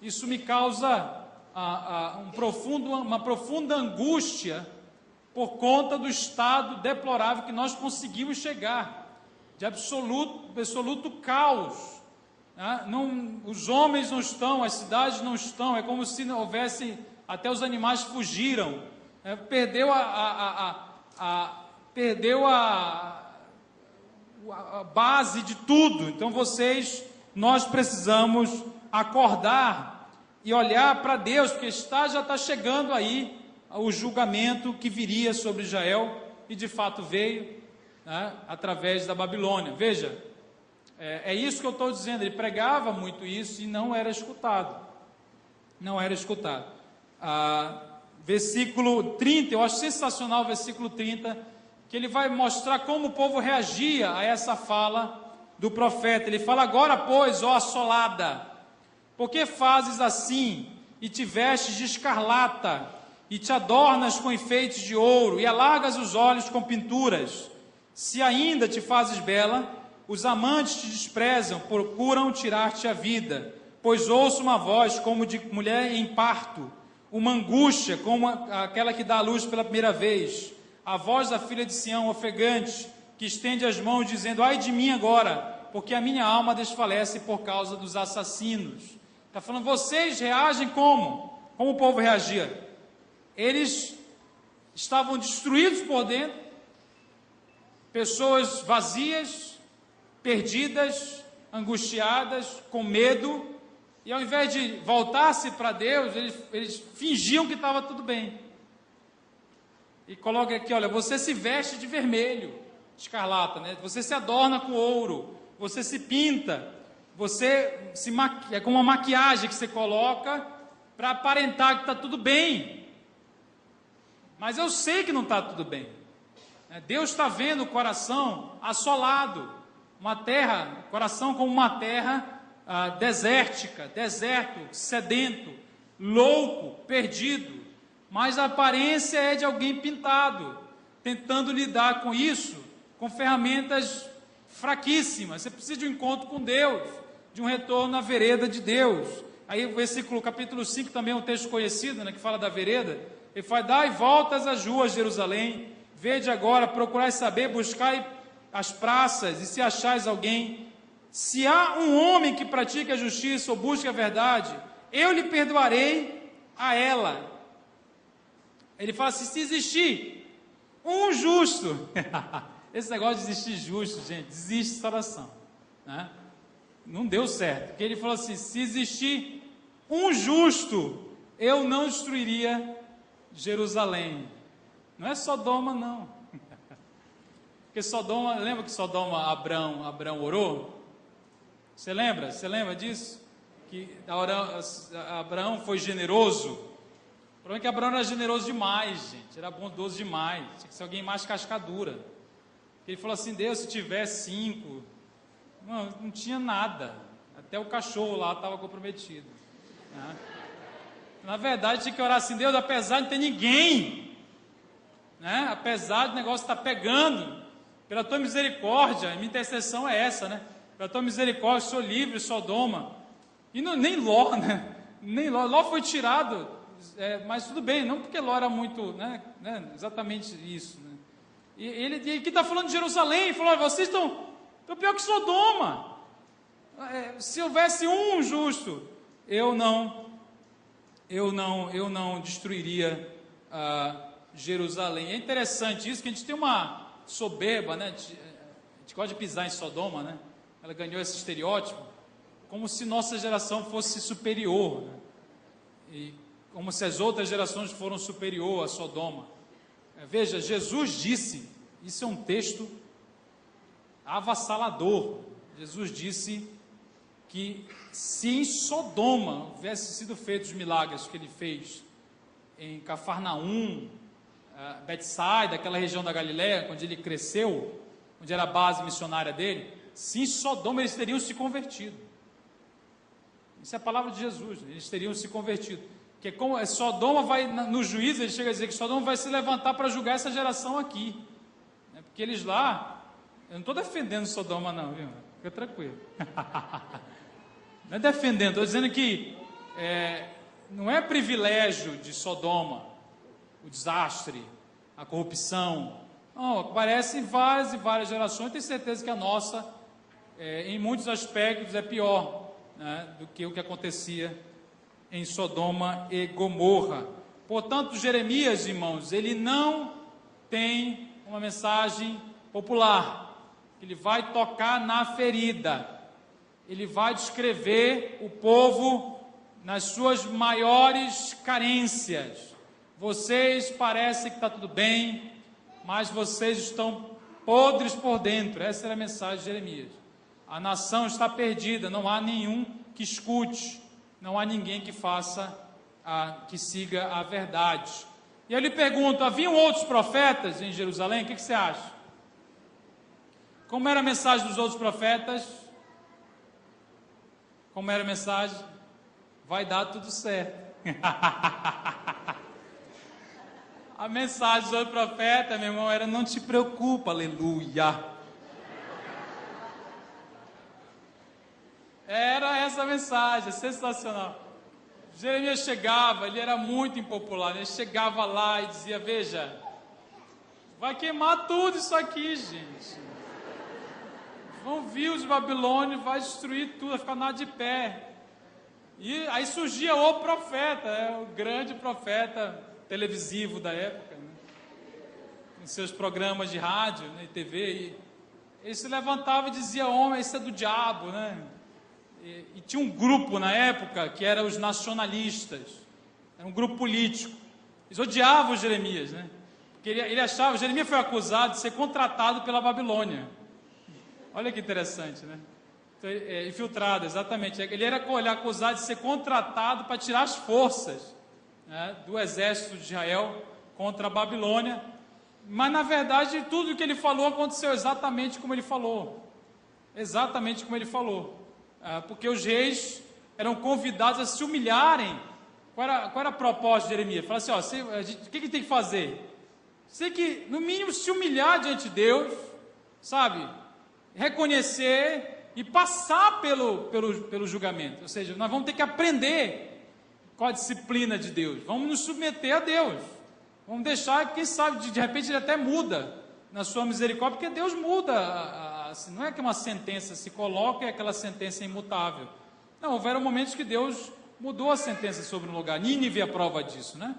isso me causa uma profunda angústia por conta do estado deplorável que nós conseguimos chegar, de absoluto caos. Os homens não estão, as cidades não estão, é como se não houvesse, até os animais fugiram, perdeu a base de tudo. Então nós precisamos acordar e olhar para Deus, porque já está chegando aí o julgamento que viria sobre Israel, e de fato veio, através da Babilônia. Veja, é isso que eu estou dizendo, ele pregava muito isso e não era escutado. Não era escutado. Versículo 30, eu acho sensacional o versículo 30, que ele vai mostrar como o povo reagia a essa fala do profeta. Ele fala: agora, pois, ó assolada, por que fazes assim, e te vestes de escarlata, e te adornas com enfeites de ouro, e alargas os olhos com pinturas? Se ainda te fazes bela, os amantes te desprezam, procuram tirar-te a vida, pois ouço uma voz como de mulher em parto, uma angústia como aquela que dá à luz pela primeira vez, a voz da filha de Sião, ofegante, que estende as mãos, dizendo: ai de mim agora, porque a minha alma desfalece por causa dos assassinos. Está falando, vocês reagem como? Como o povo reagia? Eles estavam destruídos por dentro, pessoas vazias, perdidas, angustiadas, com medo, e ao invés de voltar-se para Deus, eles fingiam que estava tudo bem. E coloca aqui, olha, você se veste de vermelho, escarlata, né? Você se adorna com ouro, você se pinta, você se é como uma maquiagem que você coloca para aparentar que está tudo bem. Mas eu sei que não está tudo bem. Deus está vendo o coração assolado, coração como uma terra desértica, deserto, sedento, louco, perdido. Mas a aparência é de alguém pintado, tentando lidar com isso, com ferramentas fraquíssimas. Você precisa de um encontro com Deus, de um retorno à vereda de Deus. Aí o versículo, capítulo 5, também é um texto conhecido, que fala da vereda. Ele fala: dai voltas às ruas de Jerusalém, vede agora, procurai saber, buscai as praças, e se achais alguém, se há um homem que pratique a justiça ou busque a verdade, eu lhe perdoarei a ela. Ele fala assim: se existir um justo, esse negócio de existir justo, gente, desiste dessa oração, não deu certo, porque ele falou assim: se existir um justo, eu não destruiria Jerusalém. Não é Sodoma, não. Porque Sodoma, lembra que Sodoma, Abraão orou? Você lembra? Você lembra disso? Que Abraão foi generoso. O problema é que Abraão era generoso demais, gente. Era bondoso demais. Tinha que ser alguém mais cascadura. Ele falou assim: Deus, se tiver 5, não tinha nada. Até o cachorro lá estava comprometido. Na verdade, tinha que orar assim: Deus, apesar de não ter ninguém, apesar do negócio estar pegando, pela tua misericórdia, a minha intercessão é essa, pela tua misericórdia, sou livre, Sodoma. E nem Ló, nem Ló foi tirado, mas tudo bem, não porque Ló era muito, exatamente isso, E ele aqui está falando de Jerusalém, ele falou: olha, vocês estão pior que Sodoma. Se houvesse um justo, eu não destruiria Jerusalém. É interessante isso, que a gente tem uma soberba, a gente gosta de pisar em Sodoma, ela ganhou esse estereótipo, como se nossa geração fosse superior, e como se as outras gerações foram superior a Sodoma. Veja, Jesus disse, isso é um texto avassalador, Jesus disse que se em Sodoma houvesse sido feitos os milagres que ele fez em Cafarnaum, Betsaida, aquela região da Galiléia, onde ele cresceu, onde era a base missionária dele, se em Sodoma eles teriam se convertido. Isso é a palavra de Jesus, eles teriam se convertido. Porque como Sodoma vai, no juízo, ele chega a dizer que Sodoma vai se levantar para julgar essa geração aqui. Porque eles lá, eu não estou defendendo Sodoma não, viu? Fica tranquilo. Não é defendendo, estou dizendo que não é privilégio de Sodoma, o desastre, a corrupção. Não, aparece em várias e várias gerações. Tenho certeza que a nossa, em muitos aspectos, é pior, né, do que o que acontecia em Sodoma e Gomorra. Portanto, Jeremias, irmãos, ele não tem uma mensagem popular. Ele vai tocar na ferida. Ele vai descrever o povo nas suas maiores carências. Vocês parecem que está tudo bem, mas vocês estão podres por dentro. Essa era a mensagem de Jeremias. A nação está perdida, não há nenhum que escute, não há ninguém que que siga a verdade. E eu lhe pergunto, haviam outros profetas em Jerusalém? O que você acha? Como era a mensagem dos outros profetas? Como era a mensagem? Vai dar tudo certo. A mensagem do profeta, meu irmão, era: não te preocupa, aleluia. Era essa mensagem, sensacional. Jeremias chegava, ele era muito impopular, ele chegava lá e dizia: veja, vai queimar tudo isso aqui, gente. Vão vir os babilônios, vai destruir tudo, vai ficar nada de pé. E aí surgia o profeta, o grande profeta televisivo da época, né? Em seus programas de rádio, né, e TV, e ele se levantava e dizia: homem, isso é do diabo, né? E tinha um grupo na época que era os nacionalistas, era um grupo político. Eles odiavam Jeremias, né? Porque ele achava, Jeremias foi acusado de ser contratado pela Babilônia. Olha que interessante, né? Então, infiltrado, exatamente. Ele era acusado de ser contratado para tirar as forças, né, do exército de Israel contra a Babilônia. Mas, na verdade, tudo o que ele falou aconteceu exatamente como ele falou. Exatamente como ele falou. Porque os reis eram convidados a se humilharem. Qual era a proposta de Jeremias? Fala assim: ó, o que tem que fazer? Você tem que, no mínimo, se humilhar diante de Deus, sabe? Reconhecer e passar pelo julgamento. Ou seja, nós vamos ter que aprender com a disciplina de Deus. Vamos nos submeter a Deus. Vamos deixar, quem sabe, de repente ele até muda na sua misericórdia, porque Deus muda. Não é que uma sentença se coloca e aquela sentença é imutável. Não, houveram momentos que Deus mudou a sentença sobre um lugar. Nínive é a prova disso, né?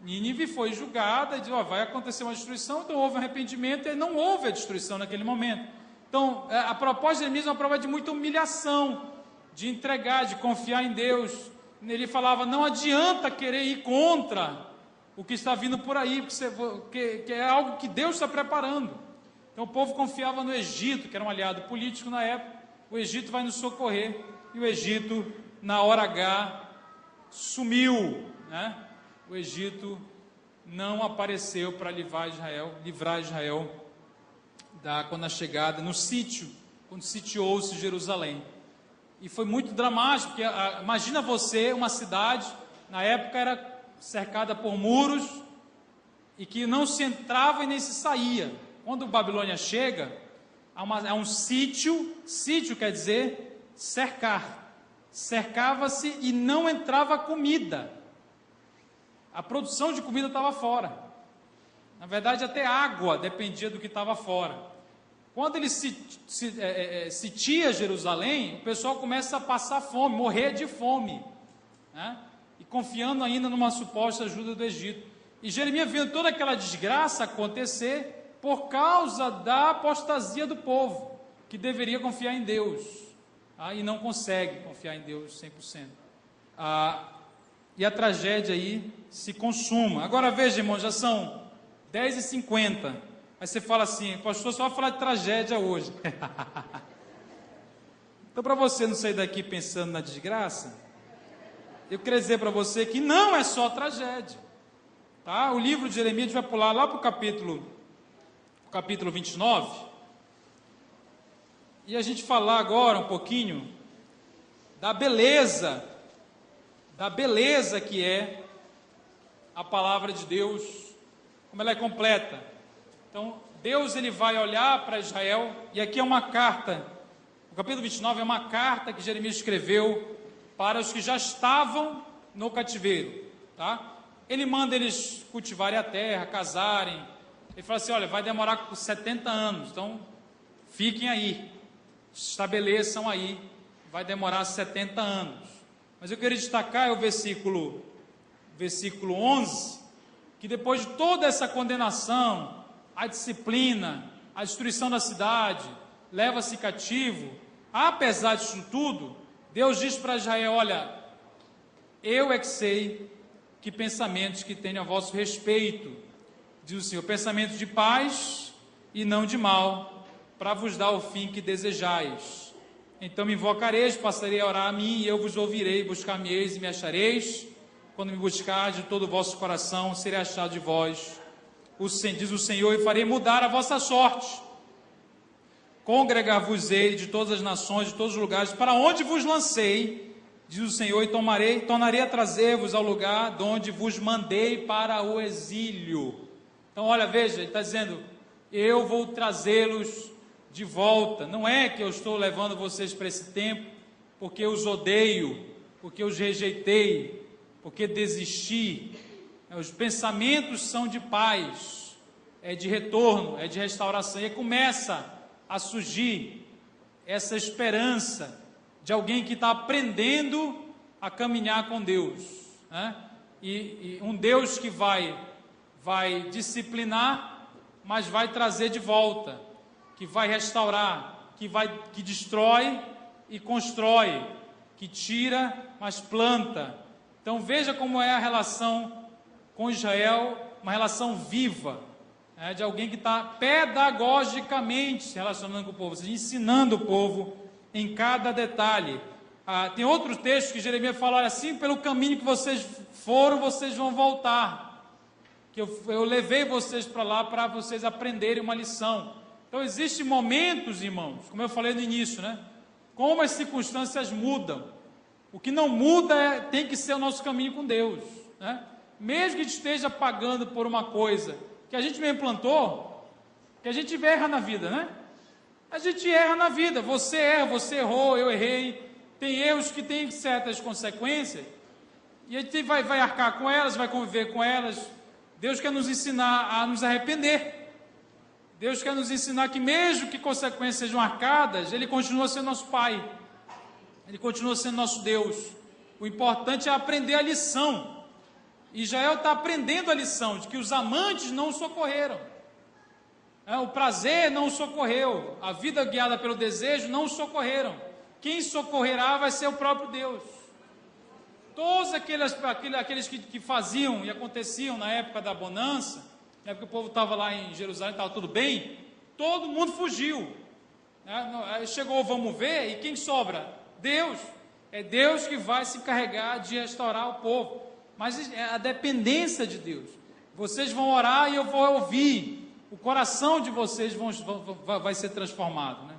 Nínive foi julgada e disse: ó, vai acontecer uma destruição, então houve arrependimento e não houve a destruição naquele momento. Então, a proposta de Jeremias é uma prova de muita humilhação, de entregar, de confiar em Deus. Ele falava: não adianta querer ir contra o que está vindo por aí, porque é algo que Deus está preparando. Então o povo confiava no Egito, que era um aliado político na época. O Egito vai nos socorrer, e o Egito, na hora H, sumiu, né? O Egito não apareceu para livrar Israel quando a chegada, no sítio, quando sitiou-se Jerusalém. E foi muito dramático, porque imagina você, uma cidade, na época era cercada por muros, e que não se entrava e nem se saía. Quando a Babilônia chega, há um sítio quer dizer cercar. Cercava-se e não entrava comida. A produção de comida estava fora. Na verdade, até água dependia do que estava fora. Quando ele sitia Jerusalém, o pessoal começa a passar fome, morrer de fome, né? E confiando ainda numa suposta ajuda do Egito. E Jeremias vendo toda aquela desgraça acontecer por causa da apostasia do povo, que deveria confiar em Deus, e não consegue confiar em Deus 100%. E a tragédia aí se consuma. Agora veja, irmão, já são 10h50. Aí você fala assim: pastor, só vai falar de tragédia hoje. Então, para você não sair daqui pensando na desgraça, eu queria dizer para você que não é só tragédia, tá? O livro de Jeremias, a gente vai pular lá para o capítulo 29, e a gente falar agora um pouquinho da beleza que é a palavra de Deus, como ela é completa. Então, Deus, ele vai olhar para Israel, e aqui é uma carta, o capítulo 29 é uma carta que Jeremias escreveu para os que já estavam no cativeiro, tá? Ele manda eles cultivarem a terra, casarem. Ele fala assim, olha, vai demorar por 70 anos, então fiquem aí, estabeleçam aí, vai demorar 70 anos. Mas eu queria destacar o versículo 11, que depois de toda essa condenação, a disciplina, a destruição da cidade, leva-se cativo, apesar disso tudo, Deus diz para Israel, olha, eu é que sei que pensamentos que tenho a vosso respeito, diz o Senhor, pensamentos de paz e não de mal, para vos dar o fim que desejais. Então me invocareis, passarei a orar a mim, e eu vos ouvirei, buscar-me-eis e me achareis, quando me buscardes de todo o vosso coração, serei achado de vós, diz o Senhor, e farei mudar a vossa sorte. Congregar-vos-ei de todas as nações, de todos os lugares, para onde vos lancei, diz o Senhor, e tornarei a trazer-vos ao lugar de onde vos mandei para o exílio. Então, olha, veja, ele está dizendo, eu vou trazê-los de volta. Não é que eu estou levando vocês para esse tempo, porque eu os odeio, porque eu os rejeitei, porque desisti. Os pensamentos são de paz, é de retorno, é de restauração. E começa a surgir essa esperança de alguém que está aprendendo a caminhar com Deus, né? E um Deus que vai disciplinar, mas vai trazer de volta, que vai restaurar, que destrói e constrói, que tira, mas planta. Então veja como é a relação com Israel, uma relação viva, de alguém que está pedagogicamente se relacionando com o povo, ensinando o povo em cada detalhe. Tem outros textos que Jeremias fala, olha, assim pelo caminho que vocês foram, vocês vão voltar, que eu levei vocês para lá para vocês aprenderem uma lição. Então existem momentos, irmãos, como eu falei no início, né? Como as circunstâncias mudam, o que não muda tem que ser o nosso caminho com Deus, né? Mesmo que a gente esteja pagando por uma coisa que a gente mesmo plantou, que a gente erra na vida, né? A gente erra na vida, você erra, você errou, eu errei, tem erros que têm certas consequências, e a gente vai arcar com elas, vai conviver com elas. Deus quer nos ensinar a nos arrepender, Deus quer nos ensinar que mesmo que consequências sejam arcadas, Ele continua sendo nosso Pai, Ele continua sendo nosso Deus. O importante é aprender a lição. Israel está aprendendo a lição de que os amantes não o socorreram, o prazer não o socorreu, a vida guiada pelo desejo não o socorreram. Quem socorrerá vai ser o próprio Deus. Todos aqueles que faziam e aconteciam na época da bonança, na época que o povo estava lá em Jerusalém, estava tudo bem, todo mundo fugiu. Chegou, vamos ver, e quem sobra? Deus. É Deus que vai se encarregar de restaurar o povo. Mas é a dependência de Deus. Vocês vão orar e eu vou ouvir. O coração de vocês vai ser transformado, né?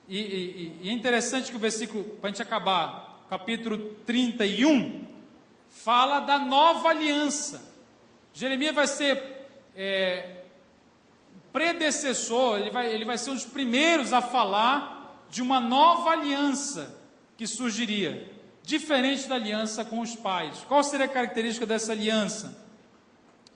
E é interessante que o versículo, para a gente acabar, capítulo 31, fala da nova aliança. Jeremias vai ser predecessor, ele vai ser um dos primeiros a falar de uma nova aliança que surgiria, diferente da aliança com os pais. Qual seria a característica dessa aliança?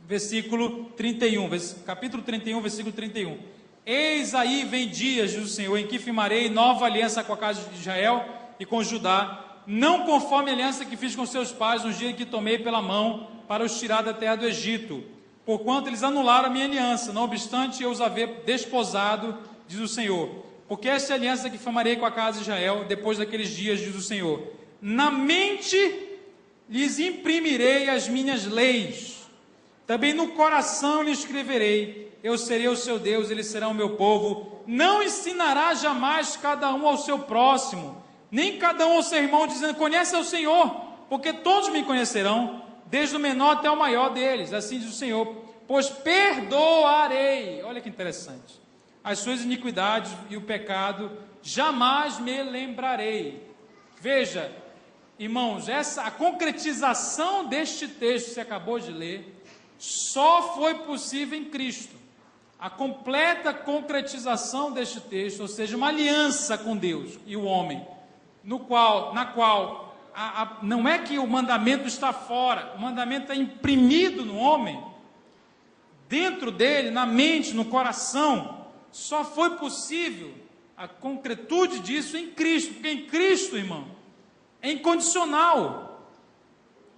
Versículo 31, capítulo 31, versículo 31. Eis aí vem dias, diz o Senhor, em que firmarei nova aliança com a casa de Israel e com Judá, não conforme a aliança que fiz com seus pais no dia em que tomei pela mão para os tirar da terra do Egito, porquanto eles anularam a minha aliança, não obstante eu os haver desposado, diz o Senhor. Porque esta é a aliança que firmarei com a casa de Israel depois daqueles dias, diz o Senhor. Na mente lhes imprimirei as minhas leis, também no coração lhes escreverei, eu serei o seu Deus, eles serão o meu povo. Não ensinará jamais cada um ao seu próximo, nem cada um ao seu irmão, dizendo, conhece ao Senhor, porque todos me conhecerão, desde o menor até o maior deles, assim diz o Senhor, pois perdoarei, olha que interessante, as suas iniquidades e o pecado, jamais me lembrarei. Veja, irmãos, a concretização deste texto que você acabou de ler, só foi possível em Cristo. A completa concretização deste texto, ou seja, uma aliança com Deus e o homem, na qual não é que o mandamento está fora, o mandamento é imprimido no homem, dentro dele, na mente, no coração. Só foi possível a concretude disso em Cristo, porque em Cristo, irmão, é incondicional.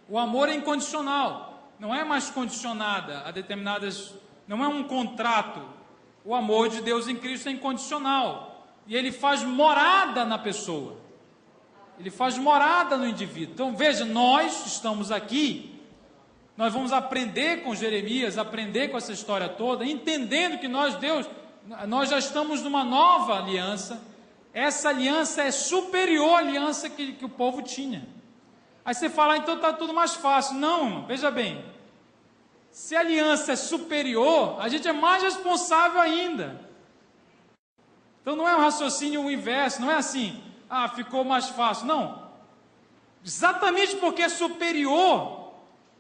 O amor é incondicional, não é mais condicionada a determinadas, não é um contrato. O amor de Deus em Cristo é incondicional, e Ele faz morada na pessoa, Ele faz morada no indivíduo. Então veja, nós estamos aqui, nós vamos aprender com Jeremias, aprender com essa história toda, entendendo que nós já estamos numa nova aliança. Essa aliança é superior à aliança que o povo tinha. Aí você fala, então está tudo mais fácil. Não, veja bem, se a aliança é superior, a gente é mais responsável ainda. Então não é um raciocínio inverso, não é assim, ficou mais fácil. Não, exatamente porque é superior.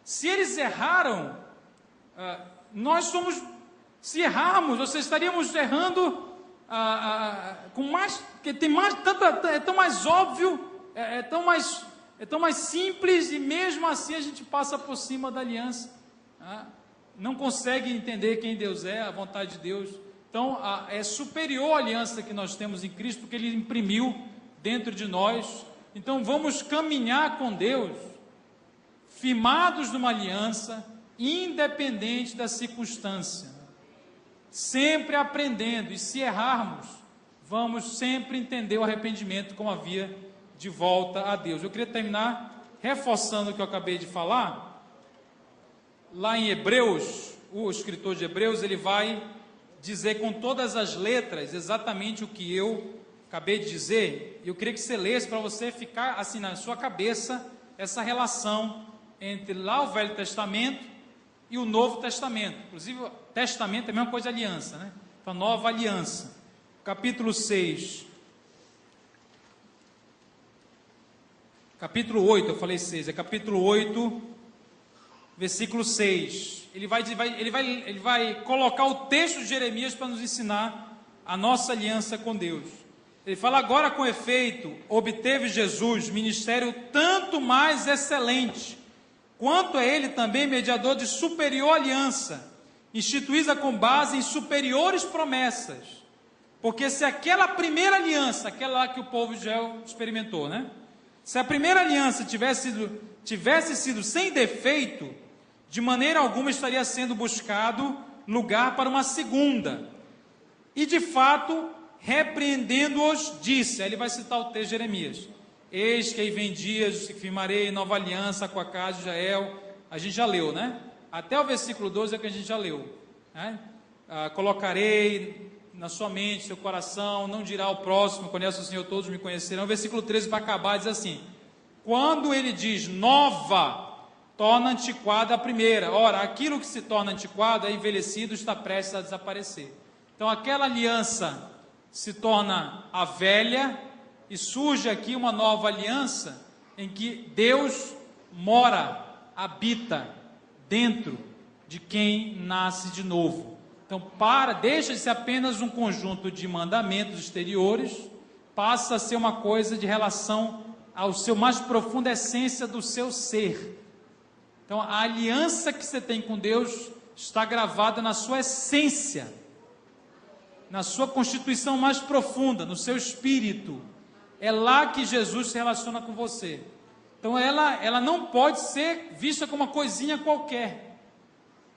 Se eles erraram, nós somos, se errarmos, vocês estaríamos errando com mais, que tem mais, é tão mais óbvio, é tão mais simples, e mesmo assim a gente passa por cima da aliança, não consegue entender quem Deus é, a vontade de Deus. Então é superior a aliança que nós temos em Cristo, porque Ele imprimiu dentro de nós. Então vamos caminhar com Deus, firmados numa aliança, independente da circunstância, sempre aprendendo, e se errarmos, vamos sempre entender o arrependimento como a via de volta a Deus. Eu queria terminar reforçando o que eu acabei de falar. Lá em Hebreus, o escritor de Hebreus, ele vai dizer com todas as letras exatamente o que eu acabei de dizer. Eu queria que você lesse para você ficar assim na sua cabeça essa relação entre lá o Velho Testamento e o Novo Testamento. Inclusive o Testamento é a mesma coisa de aliança, né? Então, nova aliança, capítulo 6, capítulo 8, eu falei 6, é capítulo 8, versículo 6, ele vai colocar o texto de Jeremias para nos ensinar a nossa aliança com Deus. Ele fala, agora com efeito, obteve Jesus ministério tanto mais excelente, quanto é ele também mediador de superior aliança, instituída com base em superiores promessas. Porque se aquela primeira aliança, aquela lá que o povo de Israel experimentou, né? Se a primeira aliança tivesse sido sem defeito, de maneira alguma estaria sendo buscado lugar para uma segunda. E de fato, repreendendo-os, disse, aí ele vai citar o texto de Jeremias, eis que aí vem dias que firmarei nova aliança com a casa de Israel. A gente já leu, né? Até o versículo 12 é que a gente já leu, né? Colocarei na sua mente, seu coração, não dirá ao próximo, conhece o Senhor, todos me conhecerão. O versículo 13 para acabar diz assim, quando ele diz nova, torna antiquada a primeira. Ora, aquilo que se torna antiquado é envelhecido, está prestes a desaparecer. Então aquela aliança se torna a velha, e surge aqui uma nova aliança, em que Deus mora, habita dentro de quem nasce de novo. Então deixa de ser apenas um conjunto de mandamentos exteriores, passa a ser uma coisa de relação ao seu mais profunda essência do seu ser. Então a aliança que você tem com Deus está gravada na sua essência, na sua constituição mais profunda, no seu espírito. É lá que Jesus se relaciona com você. Então ela não pode ser vista como uma coisinha qualquer.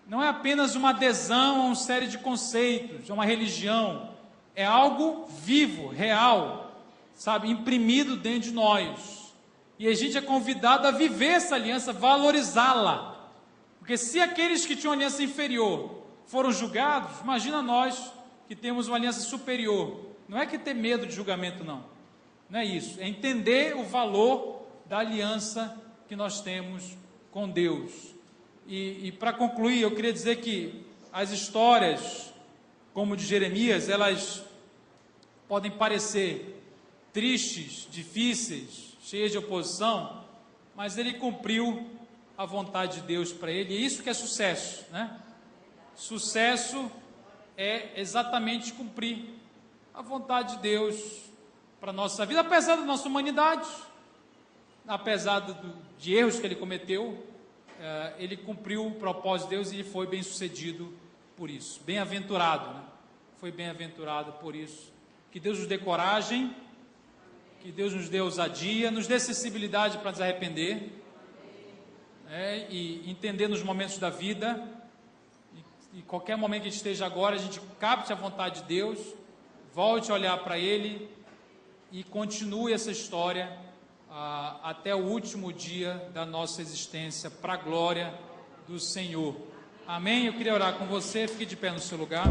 Não é apenas uma adesão a uma série de conceitos, a uma religião. É algo vivo, real, sabe, imprimido dentro de nós. E a gente é convidado a viver essa aliança, valorizá-la. Porque se aqueles que tinham aliança inferior foram julgados, imagina nós que temos uma aliança superior. Não é que ter medo de julgamento, não. Não é isso. É entender o valor da aliança que nós temos com Deus. E para concluir, eu queria dizer que as histórias, como de Jeremias, elas podem parecer tristes, difíceis, cheias de oposição, mas ele cumpriu a vontade de Deus para ele, e é isso que é sucesso, né? Sucesso é exatamente cumprir a vontade de Deus para a nossa vida, apesar da nossa humanidade, apesar de erros que ele cometeu, ele cumpriu o propósito de Deus e ele foi bem sucedido por isso. Bem-aventurado, né? Foi bem-aventurado por isso. Que Deus nos dê coragem, que Deus nos dê ousadia, nos dê sensibilidade para nos arrepender, e entender nos momentos da vida, e qualquer momento que a gente esteja agora, a gente capte a vontade de Deus, volte a olhar para Ele e continue essa história até o último dia da nossa existência, para a glória do Senhor. Amém? Eu queria orar com você, fique de pé no seu lugar.